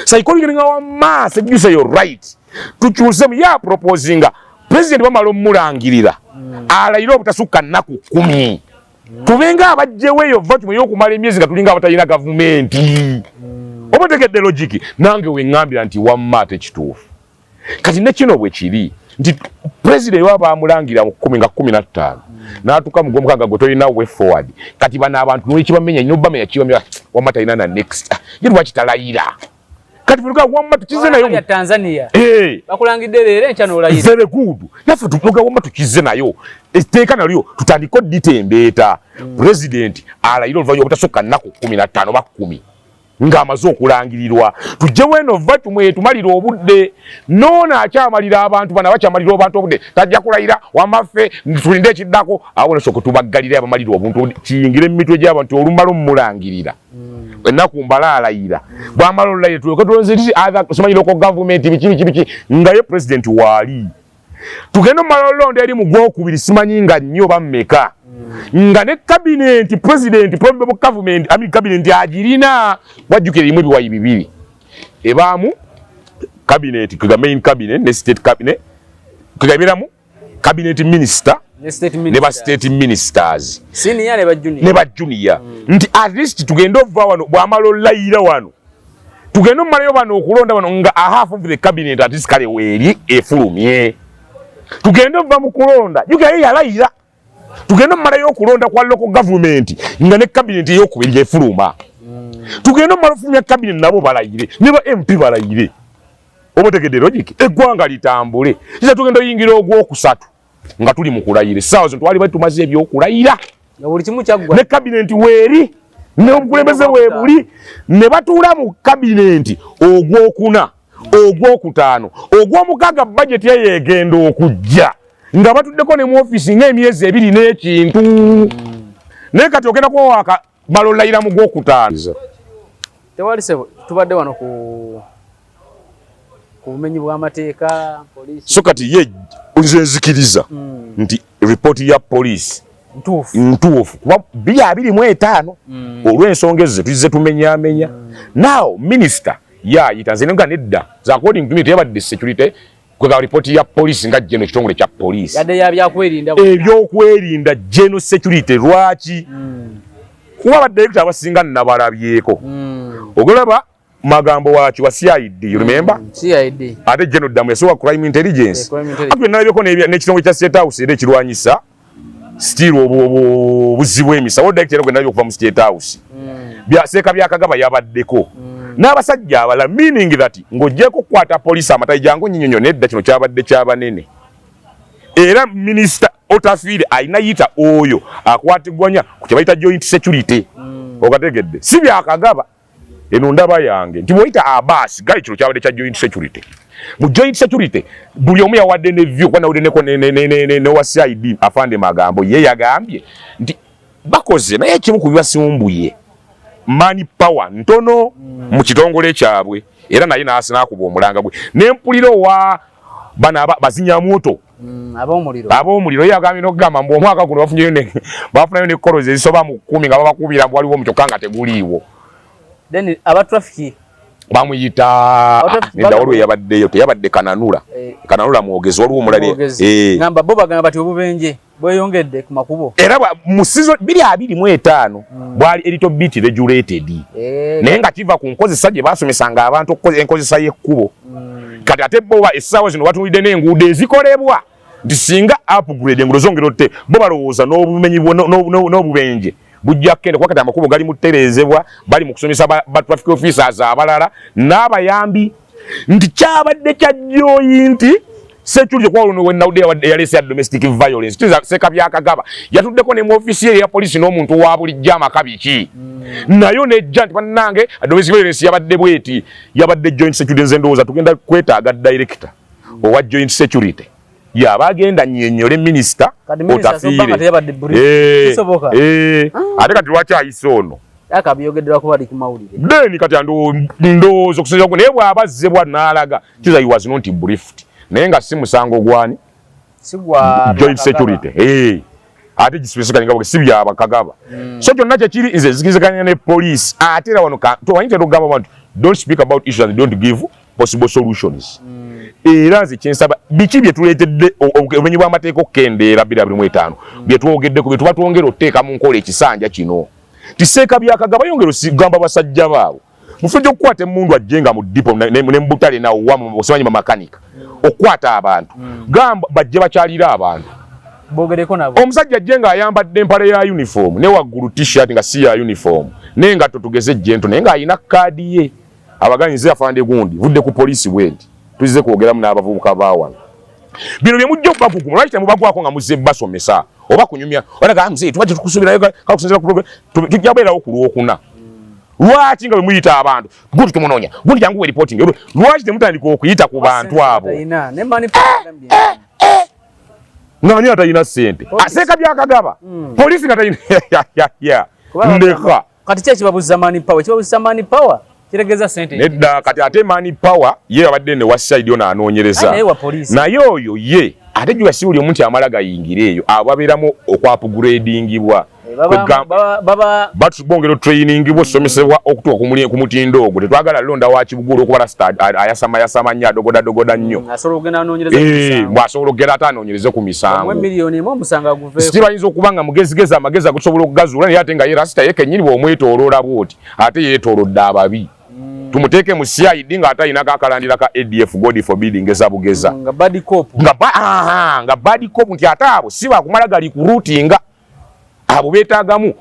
psychology nga wamma Sejjusa you're right tukyusemu ya proposinga president bamala omulangirira alayira obutasukka nnaku 10 tubenga abajjewo eyo vacuum y'okumala emyezi nga tulinga abatalina gavumenti obategedde logiki nange weŋŋambira nti wamma tekituufu kati ne kino bwe kiri nti president wa bamulangira mu 10 n'atuuka mu gw'omukaaga gwe tolina way forward kati bano abantu n'ekibamenya n'obamenya kibamenya wamma talina na next ye lwakitalayira kati furuka wamma tukize nayo ya Tanzania bakulangidde leero enkya n'olayira very good naffe tuvuga wamma tukize nayo etteeka nalyo tutandika ditembeeta president alayira oluvannyuma obutasukka nnaku 15 ba 10 ng'amaze okulangirirwa tujjewo eno vacuum etumalira obudde noona akyamalira abantu bano abakyamalira abantu obudde tajja kulayira wamaffe tulinde ekiddako awo nesooka tubaggalire abamalira obuntu kiyingire mu mitwe gy'abantu olumala omulangirira ennaku mbala alayira bwamala olulayira tulyoke tulonzeri simanyi local government biki nga ye president waali tugenda omumala olulonda eri mu Gwokubiri simanyi nga nnyo bammeka nga ne cabinet president probable government cabinet agirina wajjukira erimu ebiwayi bibiri ebaamu cabinet kega main cabinet ne state cabinet kegabiramu cabinet minister ne ba state ministers senior ne ba junior nti at least tugenda ova wano bwamala olayira wano tugenda omumalayo bano okulonda wano nga a half of the cabinet at least kale weeri efulumye tugenda ova mu kulonda yugaye yalayira tugenda omumalayo okulonda kwa local government nga ne cabinet ey'okubiri efuluma tugenda omumala ofulumya cabinet nabo balayire ne ba MP balayire obotegedde logic eggwanga litambule kisa tugenda oyingira ogwokusatu nga tuli mu kulayira essaawa zino twali bali tumaze ebyokulayira buli kimu kyaggwa ne kabinenti weeri ne obukulembeze weebuli ne batuula mu kabinenti ogwokuna ogwokutaano ogwomukaaga bajeti yeegenda okujja nga batuddeko ne mu ofiisi ng'emyezi 2 n'ekintu naye kati ogenda kuwawaaka balolayira mu gwokutaano tewali sebo tubadde wano ku bumenyi bw'amateeka poliisi so kati ye nze nzikiriza nti ripooti ya poliisi ntuufu kuba 225 olw'ensonga ezo tuzize tumenyaamenya now minisita yaayita nze nga nedda according to me teyabadde security kwega ripooti ya poliisi nga geno ekitongole kya poliisi yadde yabyakwerinda ebyokwerinda geno security lwaki kuba badirekita abasinga nabalabyeko ogolaba magambo wachi wa CID you remember CID ate General Damu yasowa crime intelligence akwe nalabeko n'ekitongole kya State House era ekirwanyisa still obuzibu emisa wo director gwe nalabyo kuva mu State House byaseka byakagaba yabaddeko n'abasajja abala meaning that ngojeko kwata police amatayi jangu nyinyonyo nedda kino kyabadde kyabanene era minister Otafiire ayina yita oyo akwatigwanya ku kyabayita joint security okategedde si byakagaba eno ndaba yange nti bwoyita abasi gali kino kyabadde kya joint security mu joint security buli omu yawadde ne view kwa nawudeneko ne wa CID afande magambo ye yagambye nti bakoze naye ekimu ku bibasumbuye money power ntono mu kitongole kyabwe era naye naasina kuba omulanga gwe n'empuliro wa bana bazinya moto ab'omuliro yagambye n'okugamba mbu omwaka guno bafunayo ne korozi ezisoba mu 10 nga babakubira mbu waliwo omukyokka nga teguliiwo then aba traffic bamuyita nedawolwe yabaddeyo teyabadde kananula mwogezi waliwo omulali ngamba bo bagamba bati obubenje bweyongedde ku makubo era mu season 225 bwali elito bit regulated naye nga kiva ku nkozesa gye basomesanga abantu enkozesa y'ekkubo kati ate boba essaawa zino batulidde n'enguudo ezikolebwa nti singa upgrade enguudo zongera otte bo balowooza n'obumenyi n'obubenje bujja kende kwa kati amakubo gali muterezebwa bali mu kusomesa ba traffic officers abalala n'abayambi nti kyabadde kya joint security kwa luno wenaude yalese ya domestic violence tiza seka byakagaba yatuddeko ne mu office ya police n'omuntu wa buli jama kabiki nayo ne janti banange domestic violence yabadde bweti yabadde joint security nzendoza tugenda kwetaaga director owa joint security yabagenda nyenyole minister Otafiire ate kati lwaki ayisono akabyogedera kuba ali kumawulire then kati ndowooza okusinza ku naye bw'abazze bwa n'alaga kiza he was not briefed naye nga si musango gwani sigwa joint security ate gisipesika ngabo si byabakagaba so kyonna kyekiri nze zigiziganya ne police ate era wano towanyite togamba abantu don't speak about issues and don't give possible solutions era nze kyensaba biki bye tuleetedde obumenyi bw'amateeka okkendeera 225 bye twogeddeko bye tuba twongera otteeka mu nkola ekisanja kino tiseeka byakagaba yongera osigamba basajja baabo mufujja okukwata emmundu ajjenga mu dipo ne mbutale nawo wamu osemanyi makanika okukwata abantu gamba bajje bakyalira abantu bogereko nabo omusajja ajjenga ayambadde empale ya uniform ne waggulu t-shirt nga si ya uniform nenga totugeze jento nenga ayina kaadi ye abaganyize afande gundi vudde ku polisi bwendi tuzize kwogeramu n'abavubuka baawana bino bye mujja okubavuga lwaki temubagwako nga muzze basomesa oba kunyumya olaga mzee tubadde tukusubirayo kakusinzira ku program tujjabeerawo ku lwokuna lwaki nga bwe muyita abantu gundi tumunonya gundi jangu we reporting lwaki temutandika okuyita ku bantu abo nani atayina ssente aseeka byakagaba polisi nga tayina ndeka kati kye kibabuza money power kibabuza money power kiregeza sente nedda kati ate money power ye abadde ne waside ona anoonyereza naye oyo ye ate jula si buli omuntu amala gayingira eyo ababeeramu okwapugradingibwa batubongero training bwosomesebwa okutuuka ku mutindo ogwo tetwagala londa wa kibugulu okubala ayasama nnyo adogodadogoda nnyo bw'asobola okugenda ate anoonyereze ku misango siti bayinza okuba nga mugezigezi amagezi agusobola okugazuula naye ate nga ye rasita ye kennyini bw'omwetooloola bwoti ate yeetoolodde ababi tumuteeke mu CID nga ate ayinako akalandira ka ADF God forbid ngeza bugeza nga bad cop nti ate abo si bakumala gali ku routinga abo beetaagamu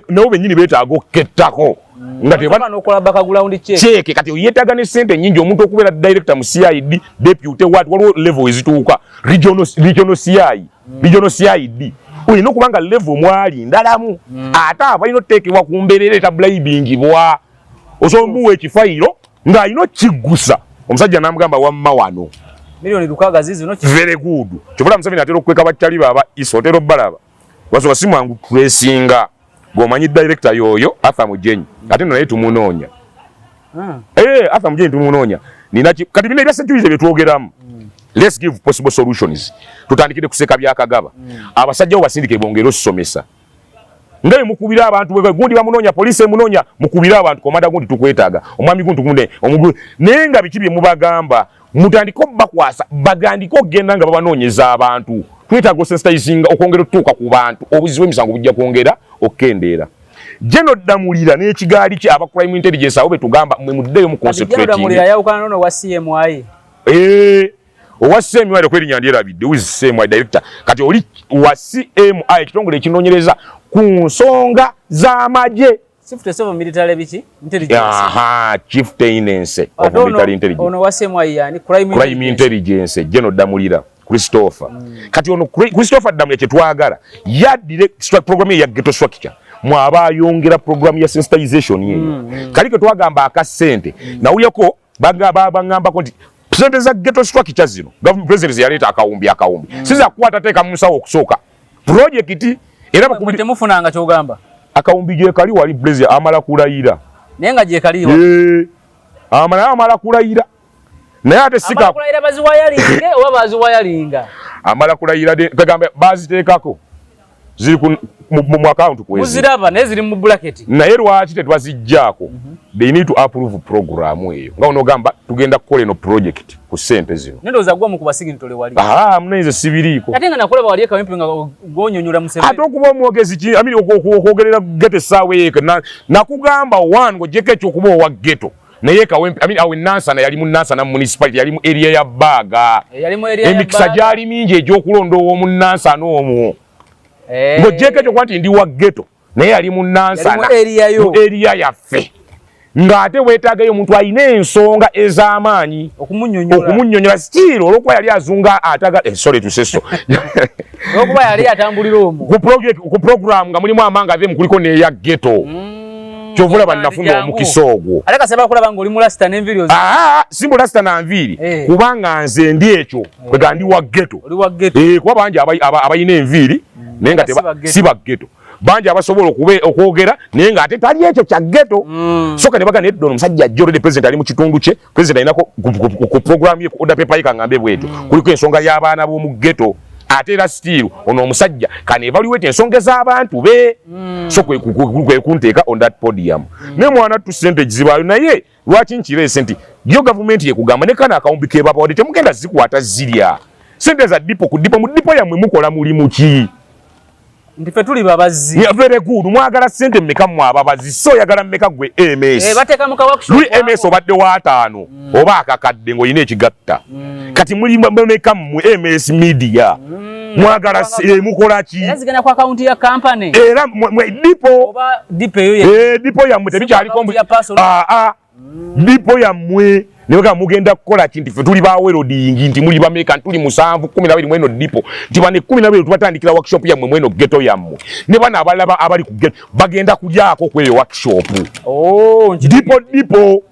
nabo bennyini beetaaga okkettako nga tebanokola background check kati yeetaaga ne ssente nnyingi omuntu okubeera director mu CID deputy waliwo level ezituuka regional CI regional CID olina okubanga level mwali ndalamu ate abalina oteekebwa ku mbeerera etablibing bwa osomuwa ekifairo ng'alina kigusa omusajja n'amugamba wamma wano milioni 6 zino very good kyobula Museveni atera okukweka bakyali baba iso otera obbalaba wasoba si mwangu twesinga bw'omanyi director yoyo Arthur Mujenyi ate naye tumunoonya Arthur Mujenyi tumunoonya kati bino ebya security bye twogeramu let's give possible solutions tutandikire kuseka byakagaba abasajja obasindike bongero osomesa ngaye mukubira abantu bwe gundi bamunoonya police emunoonya mukubira abantu komanda gundi tukwetaaga omwami gundi tukunde omugu nenga bikibye mubagamba mutandiko bakwasa bagandiko genda nga babanoonyeza abantu twetaaga sensitizing okwongera otuuka ku bantu obuzibu emisango bujja kwongera okendeera General Damulira n'ekigaali kye aba crime intelligence abo betugamba mwe muddeyo mu concentrating General Damulira yawukana nono wa CMI owa CMI kwerinnya rabidde with CMI director kati oli wa CMI ekitongole ekinoonyereza ku nsonga z'amagye military biki intelligence chieftainense of military intelligence ono wa CMI yani crime intelligence General Damulira Christopher kati ono Christopher Damulira kyetwagala yaddire program ya ghetto structure mwaba yongera program ya sensitization yeyo kaliko twagamba akasente nawuyeko bagamba ko nti sente za ghetto structure zino government president yaleta akawumbi siza kwata teka musawo okusooka project era bakubite mufunanga kyogamba akawumbi je kali wali blaze amala kulayira nenga je kaliwa amala kulayira naye ate sika amala kulayira baziwayalinge oba baziwayalinga amala kulayira de kagamba baziteekako ziri mu account kwezi muziraba naye ziri mu bracket naye lwaki tetwazijjaako they need to approve program eyo nga onogamba tugenda kukola eno project ku sente zino nendoza gwa mu kubasigintole wali mneze sibiriiko ate nga nakolaba wali ekawempe nga gonyonyola Museveni ate okuba omwogezi ki amini okwogerera ghetto essaawa yeeka nakugamba one ng'ogyeko ekyokuba owa ghetto naye kawempe amini awe Nansana yali mu Nansana municipality yali mu area ya Baaga emikisa gyali mingi egy'okulonda ow'omu Nansana omwo ng'ogyeko ekyo kuba nti ndi wa ghetto naye yali mu Nansana mu area yaffe ng'ate weetaagayo omuntu alina ensonga ez'amaanyi okumunnyonnyola still olw'okuba yali azunga atagala sorry to say so olw'okuba yali atambulira omwo ku program nga mulimu amanga them kuliko n'eya ghetto kyovula bannafuna omukisa ogwo ate kasaba kulaba ng'oli mu lasita n'enviiri si mu lasita na nviiri kubanga nze ndi ekyo kwega ndi wa ghetto kuba bangi abalina enviiri naye nga si ba ghetto bangi abasobola okwogera naye ng'ate tali ekyo kya ghetto soka ne baga ne Don omusajja ajja olwedde president ali mu kitundu kye president alinako ku program ye ku order paper ye kaŋŋambe bwetyo kuliko ensonga y'abaana b'omu ghetto ate era still ono omusajja kan evaluate ensonga z'abantu be so kwe kunteeka on that podium ne mwana tu sente zibaayo naye lwaki nkireese nti yo gavumenti yekugamba ne kana akawumbi kebabawadde temugenda zikwata zirya sente za dipo ku dipo mu dipo yammwe mukola mulimu ki ndife tuli babazi very good mwagala sente mmeka mu ababazi so yagala mmeka gwe MS bateka mu ka workshop MS obadde wa 5 oba akakadde ng'olina ekigatta kati muli mmeka mu MS media mwagala mukola ki era zigana ku account ya company era dipo oba dipo yo dipo yammwe tebikyaliko dipo yammwe nebega mugenda kukola kinti fe tuli bawe loading nti muli bameka tuli musanvu 12 mweno dipo nti bane 12 tubatandikira workshop yammwe mweno ghetto yammwe ne bana abalaba abali ku ghetto bagenda kulyako kweyo workshop dipo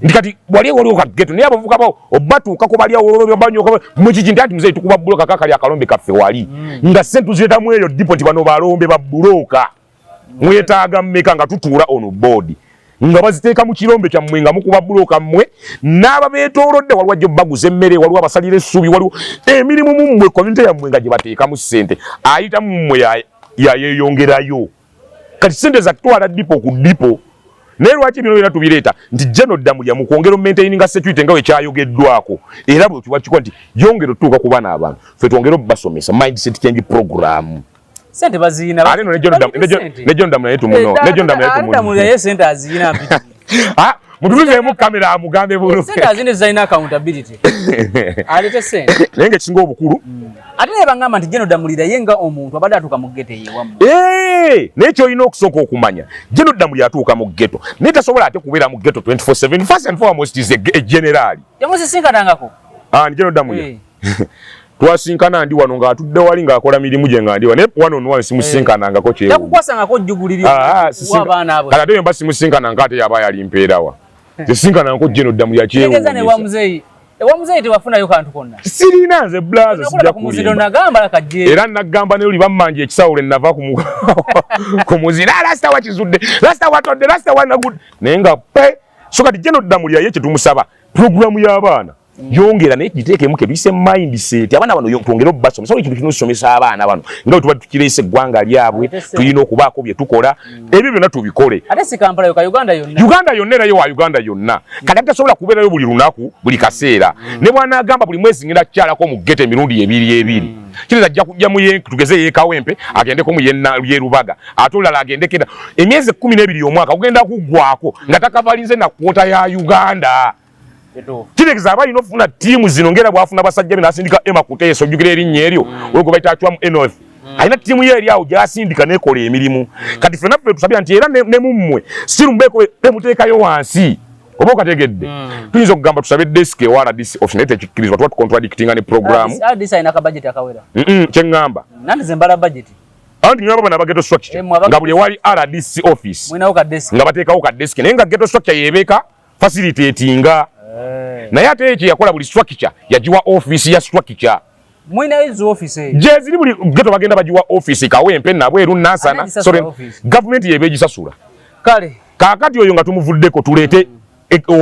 ndikati wali ka ghetto ne abavuka bawo obatuuka ko bali awo banyoka mukijinti ati muzei tukuba buloka kakali akalombe kaffe wali nga sentu zeta mweyo dipo nti bano balombe babuloka mwetaaga mmeka nga tutuula ono board nga baziteeka mu kirombe kyammwe nga mukuba buloka mmwe n'ababeetoolodde waliwo ajja baguza emmere waliwo abasalira essubi waliwo emirimu mu mmwe community yammwe nga gye bateekamu ssente ayita mu mmwe yayeeyongerayo kati ssente za kutwala dipo ku dipo naye lwaki bino era tubireeta nti General Damulira mu kwongera maintaininga security nga wekyayogeddwako era bwe kiba kikuba nti yongera otuuka ku baana abantu ffe twongera obasomesa mindset change program sente bazina ale no John Damulira tumuno Damulira ye sente azina mpiti mutulize mu kamera amugambe bulu sente azine zaina accountability alete sente nenge kingo obukulu ate ne bangamba nti General Damulira yenga omuntu abadde atuuka mu ghetto yewamu nekyo olina okusooka okumanya General Damulira atuuka mu ghetto naye tasobola ate kubeera mu ghetto 24/7 first and foremost is a general temusisinkanangako ni General Damulira twasinkana ndi wano nga atudde wali nga akola mirimu gye nga ndi wano wano nwa simusinkanangako kyewu yakukwasangako jjuguliri w'abaana abo kala ate mba simusinkananga ate yaba yali mpeerawa sisinkanangako General Damu ya kyewu tegeza ne wamuzeyi ewamuzeyi tewafunayo kantu konna sirina nze blaza sijja kulimba era nagamba ne oli bammanje ekisawule nava ku muzira lasta wakizudde lasta watodde lasta wanagudde naye nga pe so kati General Damu yaye kitumusaba programu y'abaana yongera naye giteekemu ke bise mindset abaana bano twongera obbasoma so ekintu kinosomesa abaana bano nga tuba tukirese eggwanga lyabwe tulina okubaako bye tukola ebyo byonna tubikole ate si Kampala yoka Uganda yonna era yo wa Uganda yonna kati tasobola kubeerayo buli lunaku buli kaseera ne bw'anaagamba buli mwezi ngenda kukyalako mu gete emirundi ebiri kireza ajja kujja tugeze yeekawempe agendeko mu yerubaga ate olulala agendekera emyezi 12 omwaka kugenda kuggwako nga takavalinze na kwota ya Uganda kiregeza abalina ofuna ttiimu zino ngera bwafuna basajja be nasindika Emma Kuteso ojjukira erinnya eryo olwo bayita atwamu NF alina ttiimu ye eri awo gyasindika nekola emirimu kati ffenna ffe tusabira nti era ne mummwe sirumbeeko bemuteekayo wansi oba okategedde tuyinza okugamba tusabe desk ewa RDC office naye tekikkirizibwa tuba tukontradictinga ne programu kyeŋŋamba nandize mbala budget anti ngaba bana bageto structure nga buli ewali RDC office nga bateekawo ka desk naye nga geto structure yebeeka facilitatinga naye ate ekyo yakola buli structure yagiwa office ya structure mwina izo office jeziri buli geto bagenda bagiwa office kawempe nabweru nasana sorry government yebegisasula kale kakati oyo nga tumuvuddeko tuleete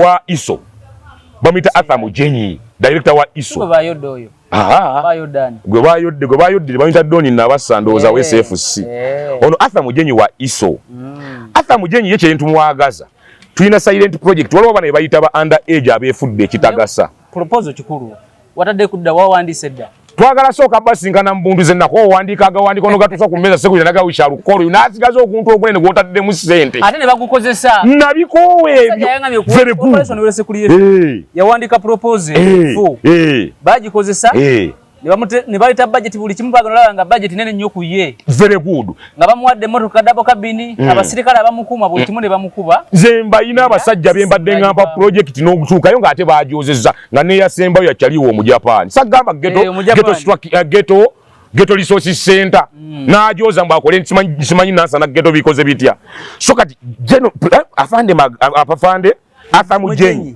wa ISO bamita Arthur Mujenyi director wa ISO bayodoyo gwe bayodde bamita Doni nabassa ndowooza wa SFC ono Arthur Mujenyi wa ISO Arthur Mujenyi yekye ntumuwagaza tulina silent project waliwo bana bayita ba under age abeefudde ekitagasa proposal kikulu watadde kudda wawandise dda twagala sooka basinkana mbundu ze nako owandiika agawandiko ono gatuusa ku mmeeza sekulira nagawisha lukolo naasigaza okuntu ogwene gw'otaddemu ssente ate ne bagukozesa nabikoowa ebyo very good yawandika proposal bagikozesa ne bayita budget buli kimu bagano laba nga budget nene nnyo ku ye very good nga bamuwadde emmotoka double cabin abasirikale abamukuuma buli kimu ne bamukuba nze mbayina abasajja be mbadde ngamba project n'okutuukayo ng'ate bagyozezza nga neeyasembayo yakyaliwo omujapani sagamba geto resource center n'agyoza mbu akole nsimanyi nansana geto bikoze bitya so kati afande Arthur Mujenyi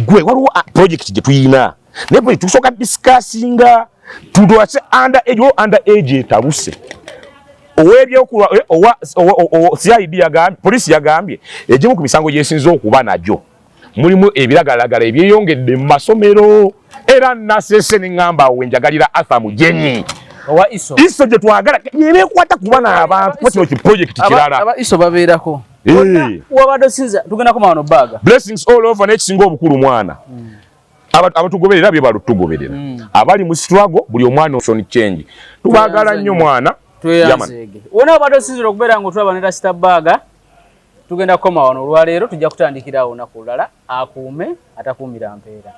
gwe waliwo project gye tuyina naye tusooka discussinga tudwase under age etaluse ow'ebyokulwa CID yagambye polisi yagambye egimu ku misango gyesinza okuba nagyo mulimu ebiragalagala ebyeyongedde mu masomero era nasese ne ŋŋamba wenjagalira Arthur Mujenyi owa ISO gye twagala yebeekwata ku bana abantu kino ki project kirala aba ISO babeerako wabadde sinza tugenda ku mawano baga blessings all over n'ekisinga obukulu mwana abatugoberera bye balutugoberera abali mu struggle buli omwana option change tubagala nnyo mwana tweyanzege wona abadde sinzira okubeera nga otulaba ne Rasta Baga tugenda kukoma wano olwaleero tujja kutandikira awo naku lulala akuume atakuumira mpeera